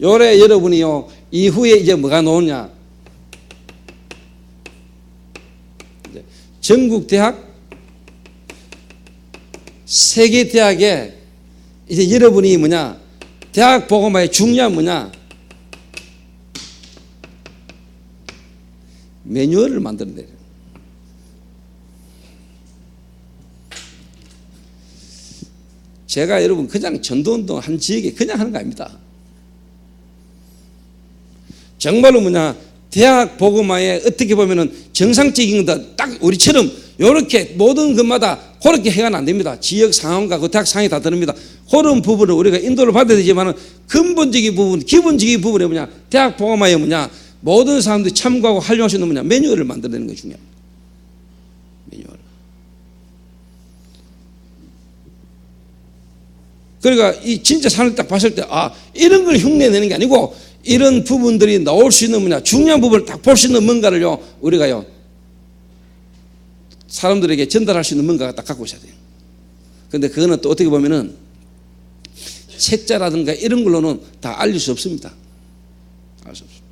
요래 여러분이요 이후에 이제 뭐가 나오냐, 전국 대학, 세계 대학에 이제 여러분이 뭐냐, 대학 보고마의 중요한 뭐냐, 매뉴얼을 만들어내요. 제가 여러분 그냥 전도운동 한 지역에 그냥 하는 거 아닙니다. 정말로 뭐냐, 대학 보고마에 어떻게 보면은 정상적인 거다, 딱 우리처럼 이렇게 모든 것마다 그렇게 해가는 안 됩니다. 지역 상황과 그 대학 상황이 다 다릅니다. 그런 부분을 우리가 인도를 받아야 되지만은 근본적인 부분, 기본적인 부분이 뭐냐, 대학 보고마에 뭐냐, 모든 사람들이 참고하고 활용할 수 있는 뭐냐, 매뉴얼을 만들어내는 게 중요합니다. 매뉴얼. 그러니까 이 진짜 산을 딱 봤을 때, 아, 이런 걸 흉내내는 게 아니고 이런 부분들이 나올 수 있는 뭐냐, 중요한 부분을 딱 볼 수 있는 뭔가를요 우리가요 사람들에게 전달할 수 있는 뭔가가 딱 갖고 있어야 돼요. 그런데 그거는 또 어떻게 보면은 책자라든가 이런 걸로는 다 알릴 수 없습니다. 알 수 없습니다.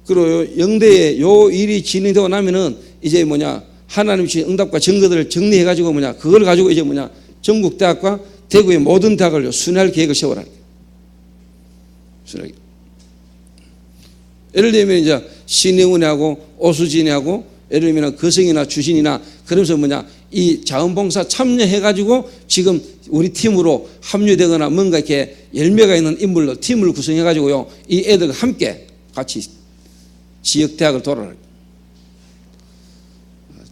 그리고 영대에 요 일이 진행되고 나면은 이제 뭐냐, 하나님이 주신 응답과 증거들을 정리해 가지고 뭐냐, 그걸 가지고 이제 뭐냐, 전국 대학과 대구의 모든 대학을 순회할 계획을 세워라. 순회. 예를 들면 이제 신혜운하고 오수진하고 예를 들면 거성이나 주신이나 그러면서 뭐냐, 이 자원봉사 참여해 가지고 지금 우리 팀으로 합류되거나 뭔가 이렇게 열매가 있는 인물로 팀을 구성해 가지고요 이 애들과 함께 같이 지역 대학을 돌아라.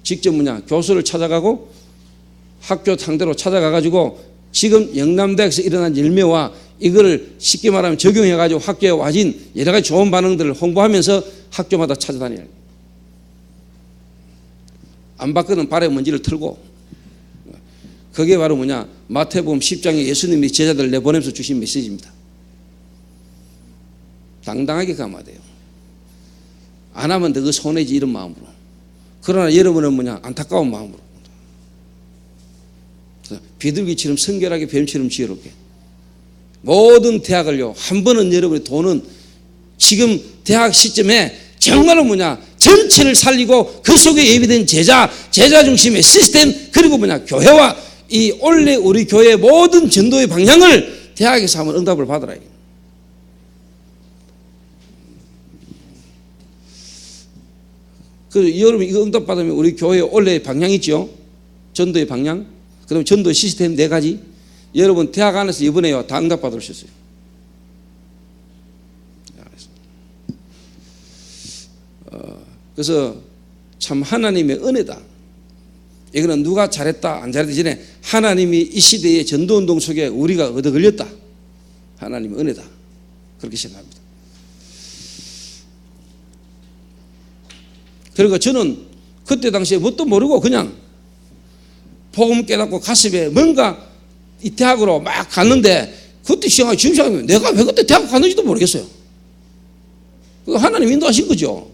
직접 뭐냐, 교수를 찾아가고 학교 상대로 찾아가 가지고 지금 영남대학에서 일어난 열매와 이거를 쉽게 말하면 적용해 가지고 학교에 와진 여러 가지 좋은 반응들을 홍보하면서 학교마다 찾아다니라. 안 받거든 발에 먼지를 털고. 그게 바로 뭐냐, 마태복음 10장에 예수님이 제자들을 내보내면서 주신 메시지입니다. 당당하게 가면 돼요. 안 하면 너가 손해지, 이런 마음으로. 그러나 여러분은 뭐냐, 안타까운 마음으로. 비둘기처럼 성결하게 뱀처럼 지혜롭게 모든 대학을요 한 번은 여러분의 돈은 지금 대학 시점에 정말로 뭐냐, 전체를 살리고 그 속에 예비된 제자 중심의 시스템, 그리고 뭐냐, 교회와 이 원래 우리 교회의 모든 전도의 방향을 대학에서 한번 응답을 받으라. 그 여러분 이거 응답 받으면 우리 교회의 원래 방향이 있죠. 전도의 방향. 그럼 전도 시스템 4가지. 여러분 대학 안에서 이번에요 다 응답 받을 수 있어요. 그래서 참 하나님의 은혜다. 이거는 누가 잘했다 안 잘했다 전에 하나님이 이 시대의 전도운동 속에 우리가 얻어 걸렸다. 하나님의 은혜다. 그렇게 생각합니다. 그러니까 저는 그때 당시에 뭣도 모르고 그냥 복음 깨닫고 가슴에 뭔가 이 대학으로 막 갔는데 그때 시험하기 지금 생각하면 내가 왜 그때 대학 갔는지도 모르겠어요. 하나님 인도하신 거죠.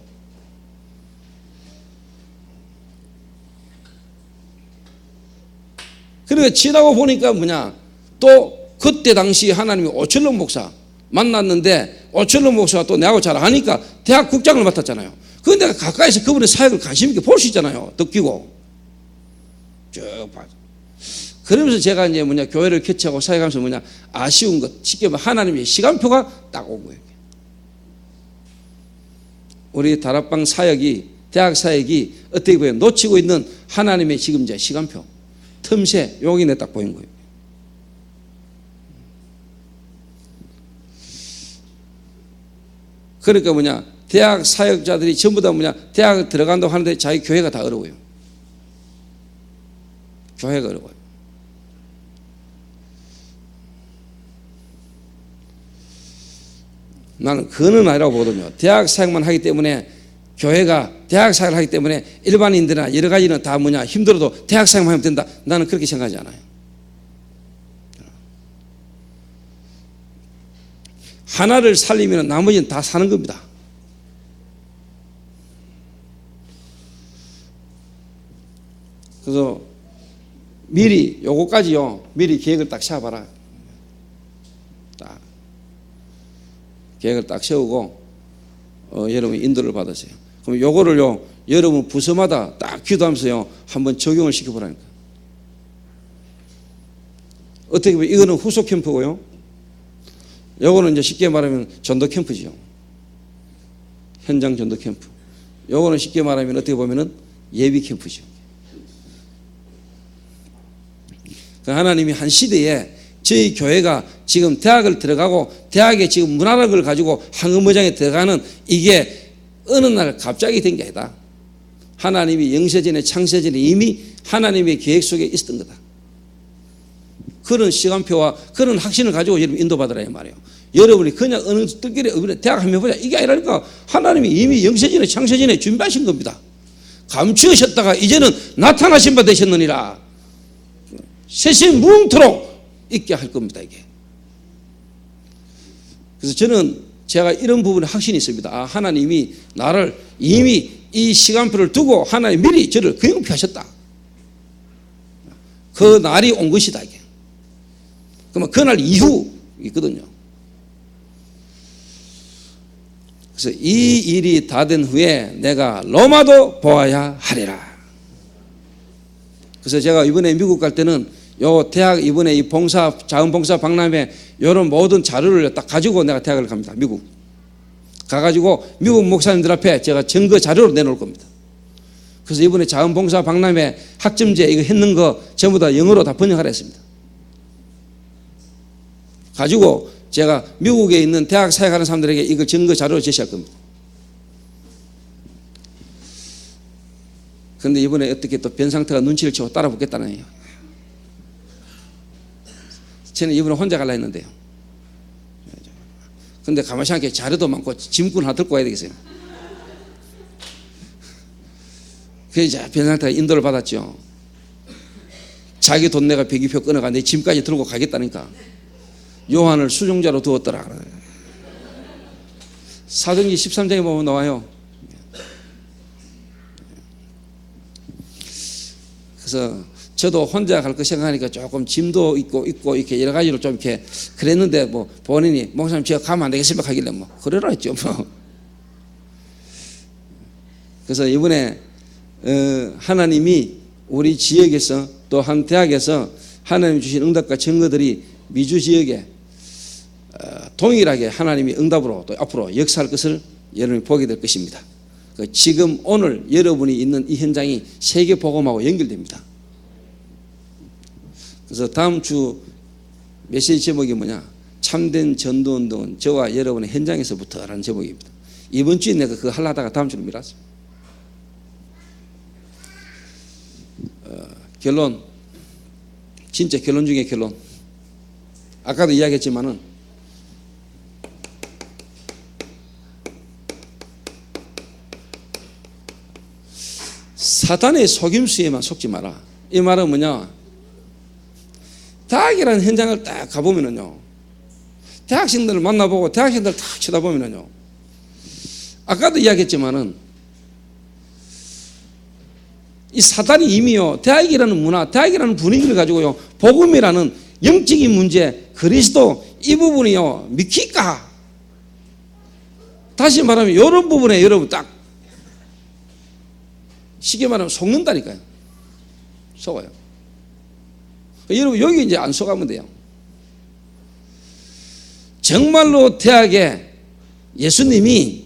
그러니까 지나고 보니까 뭐냐, 또 그때 당시 하나님이 오철록 목사 만났는데 오철록 목사가 또 내하고 잘 아니까 대학 국장을 맡았잖아요. 그런데 내가 가까이서 그분의 사역을 관심 있게 볼 수 있잖아요. 듣기고 쭉 봐. 그러면서 제가 이제 교회를 개최하고 사역하면서 아쉬운 것, 쉽게 말하면 하나님의 시간표가 딱 온 거예요. 우리 다락방 사역이, 대학 사역이 어떻게 보면 놓치고 있는 하나님의 지금 이제 시간표, 틈새, 여기 내 딱 보인 거예요. 그러니까 대학 사역자들이 전부 다 대학 들어간다고 하는데 자기 교회가 다 어려워요. 교회가 어려워요. 나는 그는 아니라고 보거든요. 대학 사역만 하기 때문에 교회가 대학 사역을 하기 때문에 일반인들이나 여러 가지는 다 힘들어도 대학 사역만 하면 된다. 나는 그렇게 생각하지 않아요. 하나를 살리면 나머지는 다 사는 겁니다. 그래서 미리 요거까지요. 미리 계획을 딱 세워봐라. 딱 계획을 딱 세우고 여러분 인도를 받으세요. 그럼 요거를요 여러분 부서마다 딱 기도하면서요 한번 적용을 시켜보라니까. 어떻게 보면 이거는 후속 캠프고요. 요거는 이제 쉽게 말하면 전도 캠프지요. 현장 전도 캠프. 요거는 쉽게 말하면 어떻게 보면은 예비 캠프죠. 하나님이 한 시대에 저희 교회가 지금 대학을 들어가고 대학에 지금 문화력을 가지고 황금무장에 들어가는 이게 어느 날 갑자기 된 게 아니다. 하나님이 영세전에 창세전에 이미 하나님의 계획 속에 있었던 거다. 그런 시간표와 그런 확신을 가지고 여러분 인도받으라 이 말이에요. 여러분이 그냥 어느 뜻길에 대학 한번 해보자 이게 아니라니까. 하나님이 이미 영세전에 창세전에 준비하신 겁니다. 감추셨다가 이제는 나타나신 바 되셨느니라. 세세 무궁토록 있게 할 겁니다. 이게. 그래서 저는 제가 이런 부분에 확신이 있습니다. 하나님이 나를 이미 이 시간표를 두고 하나님 미리 저를 경영하셨다. 그 날이 온 것이다. 이게. 그러면 그날 이후 있거든요. 그래서 이 일이 다 된 후에 내가 로마도 보아야 하리라. 그래서 제가 이번에 미국 갈 때는 요 대학 이번에 이 자원봉사 박람회 이런 모든 자료를 딱 가지고 내가 대학을 갑니다. 미국 가가지고 미국 목사님들 앞에 제가 증거 자료로 내놓을 겁니다. 그래서 이번에 자원봉사 박람회 학점제 이거 했는 거 전부 다 영어로 다 번역하라 했습니다. 가지고 제가 미국에 있는 대학 사역하는 사람들에게 이걸 증거 자료로 제시할 겁니다. 그런데 이번에 어떻게 또 변상태가 눈치를 채고 따라 붙겠다는 거예요. 저는 이번에 혼자 가려 했는데요. 그런데 가만히 생각해 자료도 많고 짐꾼 하나 들고 와야 되겠어요. 그래서 이제 변상태가 인도를 받았죠. 자기 돈 내가 배기표 끊어가 내 짐까지 들고 가겠다니까. 요한을 수종자로 두었더라. 사도행전 13장에 보면 나와요. 그래서 저도 혼자 갈 거 생각하니까 조금 짐도 있고 이렇게 여러 가지로 좀 이렇게 그랬는데 뭐 본인이 목사님 제가 가면 안 되겠습니까 하길래 뭐 그러라 했죠 뭐. 그래서 이번에 하나님이 우리 지역에서 또 한 대학에서 하나님 주신 응답과 증거들이 미주 지역에 동일하게 하나님이 응답으로 또 앞으로 역사할 것을 여러분이 보게 될 것입니다. 지금 오늘 여러분이 있는 이 현장이 세계 복음하고 연결됩니다. 그래서 다음 주 메시지 제목이 뭐냐? 참된 전도운동은 저와 여러분의 현장에서부터라는 제목입니다. 이번 주에 내가 그거 하려다가 다음 주로 미뤘어요. 결론, 진짜 결론 중에 결론. 아까도 이야기했지만은 사단의 속임수에만 속지 마라. 이 말은 뭐냐? 대학이라는 현장을 딱 가보면은요, 대학생들을 만나보고 대학생들을 딱 쳐다보면은요, 아까도 이야기했지만은 이 사단이 이미요 대학이라는 문화, 대학이라는 분위기를 가지고요 복음이라는 영적인 문제, 그리스도 이 부분이요 믿기까? 다시 말하면 이런 부분에 여러분 딱 쉽게 말하면 속는다니까요. 속아요. 여러분 여기 이제 안 속하면 돼요. 정말로 대학에 예수님이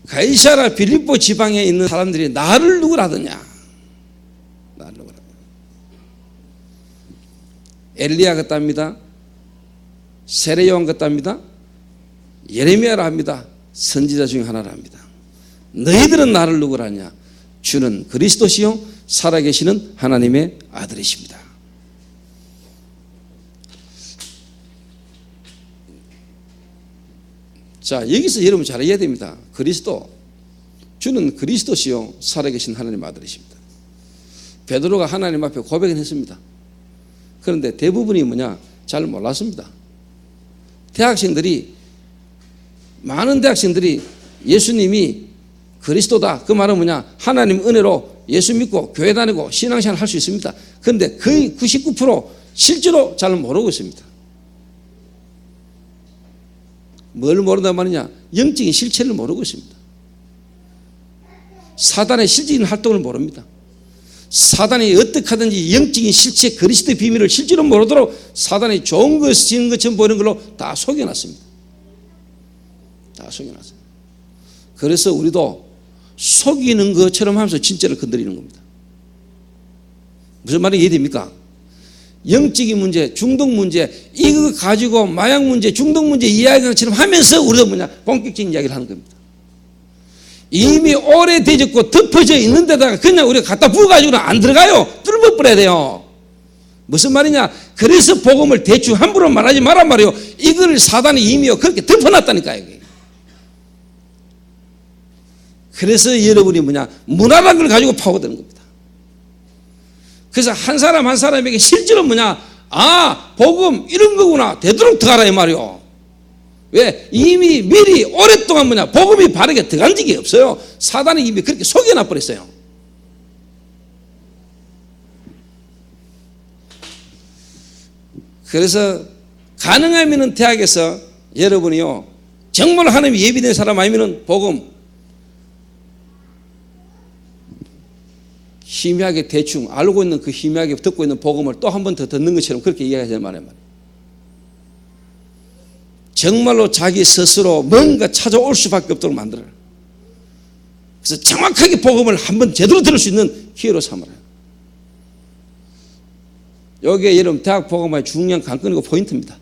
가이사라 빌립보 지방에 있는 사람들이 나를 누구라 하더냐? 나를 누구라? 엘리야 같답니다. 세례요한 같답니다. 예레미야라 합니다. 선지자 중에 하나라 합니다. 너희들은 나를 누구라 하냐? 주는 그리스도시요 살아계시는 하나님의 아들이십니다. 자, 여기서 여러분 잘 이해해야 됩니다. 그리스도, 주는 그리스도시요 살아계신 하나님의 아들이십니다. 베드로가 하나님 앞에 고백은 했습니다. 그런데 대부분이 뭐냐? 잘 몰랐습니다. 많은 대학생들이 예수님이 그리스도다, 그 말은 뭐냐? 하나님 은혜로 예수 믿고 교회 다니고 신앙생활 할 수 있습니다. 그런데 거의 99% 실제로 잘 모르고 있습니다. 뭘 모른단 말이냐? 영적인 실체를 모르고 있습니다. 사단의 실질적인 활동을 모릅니다. 사단이 어떻게 하든지 영적인 실체 그리스도의 비밀을 실제로 모르도록 사단이 좋은 것인 것처럼 보이는 걸로 다 속여놨습니다. 다 속여놨어요. 그래서 우리도 속이는 것처럼 하면서 진짜를 건드리는 겁니다. 무슨 말인지 이해됩니까? 영적인 문제, 중독 문제, 이거 가지고 마약 문제, 중독 문제 이야기하는 것처럼 하면서 우리도 뭐냐? 본격적인 이야기를 하는 겁니다. 이미 오래되졌고 덮어져 있는 데다가 그냥 우리가 갖다 부어가지고는 안 들어가요. 뚫어 버려야 돼요. 무슨 말이냐? 그래서 복음을 대충 함부로 말하지 말란 말이에요. 이걸 사단이 이미요 그렇게 덮어놨다니까요. 그래서 여러분이 뭐냐? 무난한 걸 가지고 파고드는 겁니다. 그래서 한 사람 한 사람에게 실제로 뭐냐? 아, 복음 이런 거구나. 되도록 들어가라 이 말이요. 왜? 이미 미리 오랫동안 뭐냐? 복음이 바르게 들어간 적이 없어요. 사단이 이미 그렇게 속여놔 버렸어요. 그래서 가능하면은 대학에서 여러분이요 정말 하나님 예비된 사람 아니면은 복음 희미하게 대충 알고 있는 그 희미하게 듣고 있는 복음을 또 한 번 더 듣는 것처럼 그렇게 이야기하지 말아요. 정말로 자기 스스로 뭔가 찾아올 수밖에 없도록 만들어요. 그래서 정확하게 복음을 한번 제대로 들을 수 있는 기회로 삼아요. 여기에 여러분 대학 복음화의 중요한 관건이고 포인트입니다.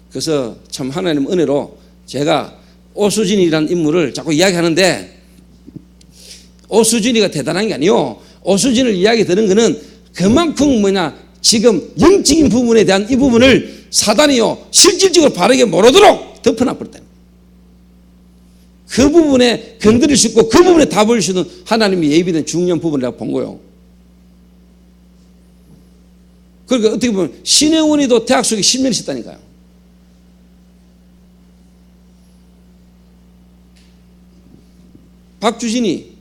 그래서 참 하나님 은혜로 제가 오수진이라는 인물을 자꾸 이야기하는데 오수진이가 대단한 게 아니요. 오수진을 이야기 드는 거는 그만큼 뭐냐 지금 영적인 부분에 대한 이 부분을 사단이요 실질적으로 바르게 모르도록 덮어놔버렸다. 그 부분에 건드릴 수 있고 그 부분에 답을 주는 하나님이 예비된 중요한 부분을 내가 본 거예요. 그러니까 어떻게 보면 신혜원이도 대학 속에 10년 있었다니까요. 박주진이,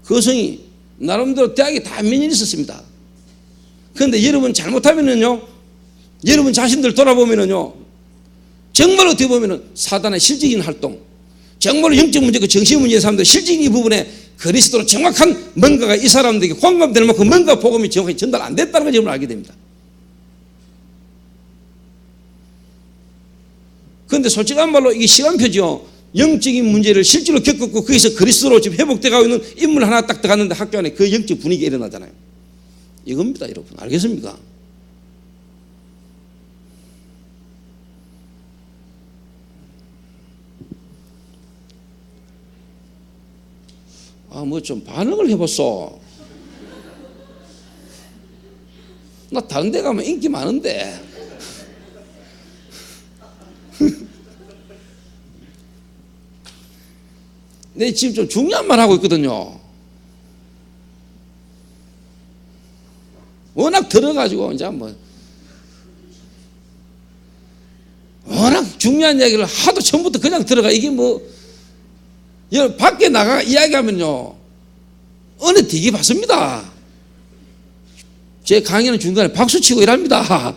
거성이 나름대로 대학에 다 몇 년 있었습니다. 그런데 여러분 잘못하면은요, 여러분 자신들 돌아보면은요, 정말 어떻게 보면은 사단의 실질적인 활동, 정말로 영적 문제, 그 정신 문제의 사람들 실질적인 이 부분에 그리스도로 정확한 뭔가가 이 사람들에게 공감되는 만큼 뭔가 복음이 정확히 전달 안 됐다는 걸 여러분 알게 됩니다. 그런데 솔직한 말로 이게 시간표죠. 영적인 문제를 실제로 겪었고 거기서 그리스도로 지금 회복되고 있는 인물 하나 딱 들어갔는데 학교 안에 그 영적 분위기가 일어나잖아요. 이겁니다, 여러분. 알겠습니까? 뭐 좀 반응을 해봤어. 나 다른 데 가면 인기 많은데. 내 지금 좀 중요한 말 하고 있거든요. 워낙 들어가지고 이제 뭐 워낙 중요한 이야기를 하도 처음부터 그냥 들어가. 이게 뭐 밖에 나가 이야기하면요 은혜 되게 받습니다. 제 강의는 중간에 박수 치고 일합니다.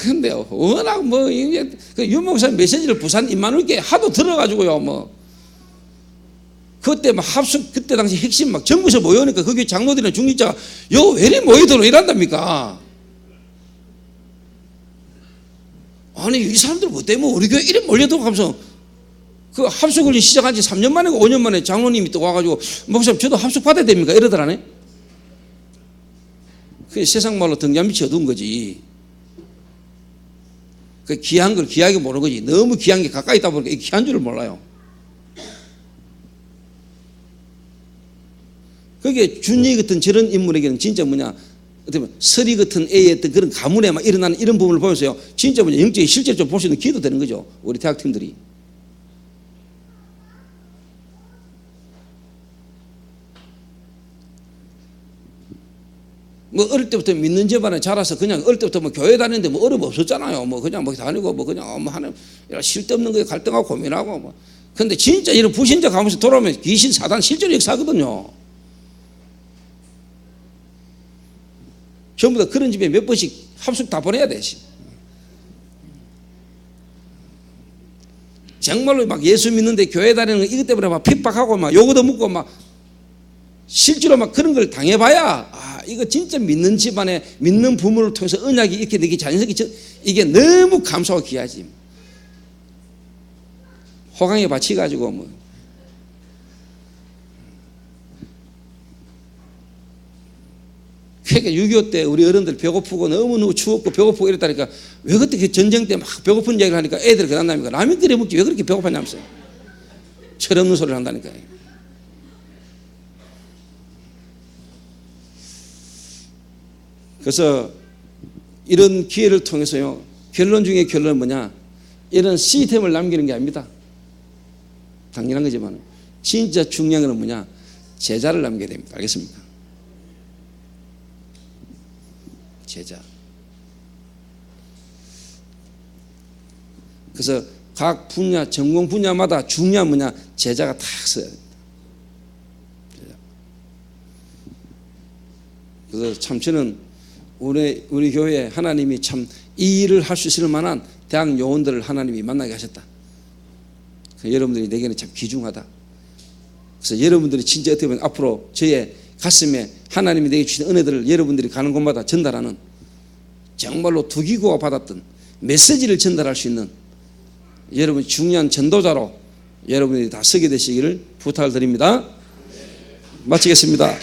근데 워낙 뭐 이게 그 유목사 메시지를 부산 임마누엘교회 하도 들어가지고요 뭐 그때 막 합숙 그때 당시 핵심 막 전부서 모여오니까 거기 장로들이나 중직자가 요 왜 이리 모이도록 이란답니까? 아니 이 사람들 뭐 때문에 우리 교회 이리 몰려들고 하면서 그 합숙을 시작한 지 3년 만에 5년 만에 장로님이 또 와가지고 목사님 저도 합숙 받아야 됩니까? 이러더라네. 그게 세상 말로 등잔빛이 어두운 거지. 그 귀한 걸 귀하게 모르는 거지. 너무 귀한 게 가까이 있다 보니까 귀한 줄을 몰라요. 그게 준이 같은 저런 인물에게는 진짜 뭐냐, 어떻게 서리 같은 애의 어떤 그런 가문에 막 일어나는 이런 부분을 보면서요, 진짜 뭐냐, 영적인 실제로 좀 볼 수 있는 기회도 되는 거죠. 우리 대학팀들이. 뭐 어릴 때부터 믿는 집안에 자라서 그냥 어릴 때부터 뭐 교회 다니는데 뭐 어려움 없었잖아요. 뭐 그냥 뭐 다니고 뭐 그냥 뭐 하는 쓸데없는 거에 갈등하고 고민하고 뭐. 근데 진짜 이런 불신자 가면서 돌아오면 귀신 사단 실제로 역사거든요. 전부 다 그런 집에 몇 번씩 합숙 다 보내야 돼. 정말로 막 예수 믿는데 교회 다니는 거 이것 때문에 막 핍박하고 막 요거도 묻고 막 실제로 막 그런 걸 당해봐야 아 이거 진짜 믿는 집안에 믿는 부모를 통해서 언약이 이렇게 되게 자연스럽게 이게 너무 감사하고 귀하지. 호강에 바치가지고 뭐 그러니까 6.25 때 우리 어른들 배고프고 너무 추웠고 배고프고 이랬다니까 왜 그때 전쟁 때 막 배고픈 이야기를 하니까 애들 그런답니까? 라면 끓여 먹지 왜 그렇게 배고팠냐면서요. 철없는 소리를 한다니까요. 그래서 이런 기회를 통해서요, 결론 중에 결론은 뭐냐, 이런 시스템을 남기는 게 아닙니다. 당연한 거지만 진짜 중요한 건 뭐냐, 제자를 남겨야 됩니다. 알겠습니까? 제자. 그래서 각 분야, 전공 분야마다 중요한 뭐냐, 제자가 다 있어야 됩니다. 제자. 그래서 참 저는 우리 교회에 하나님이 참 이 일을 할 수 있을 만한 대학 요원들을 하나님이 만나게 하셨다. 여러분들이 내게는 참 귀중하다. 그래서 여러분들이 진짜 어떻게 보면 앞으로 저의 가슴에 하나님이 내게 주신 은혜들을 여러분들이 가는 곳마다 전달하는 정말로 두기고가 받았던 메시지를 전달할 수 있는 여러분 중요한 전도자로 여러분들이 다 서게 되시기를 부탁을 드립니다. 마치겠습니다.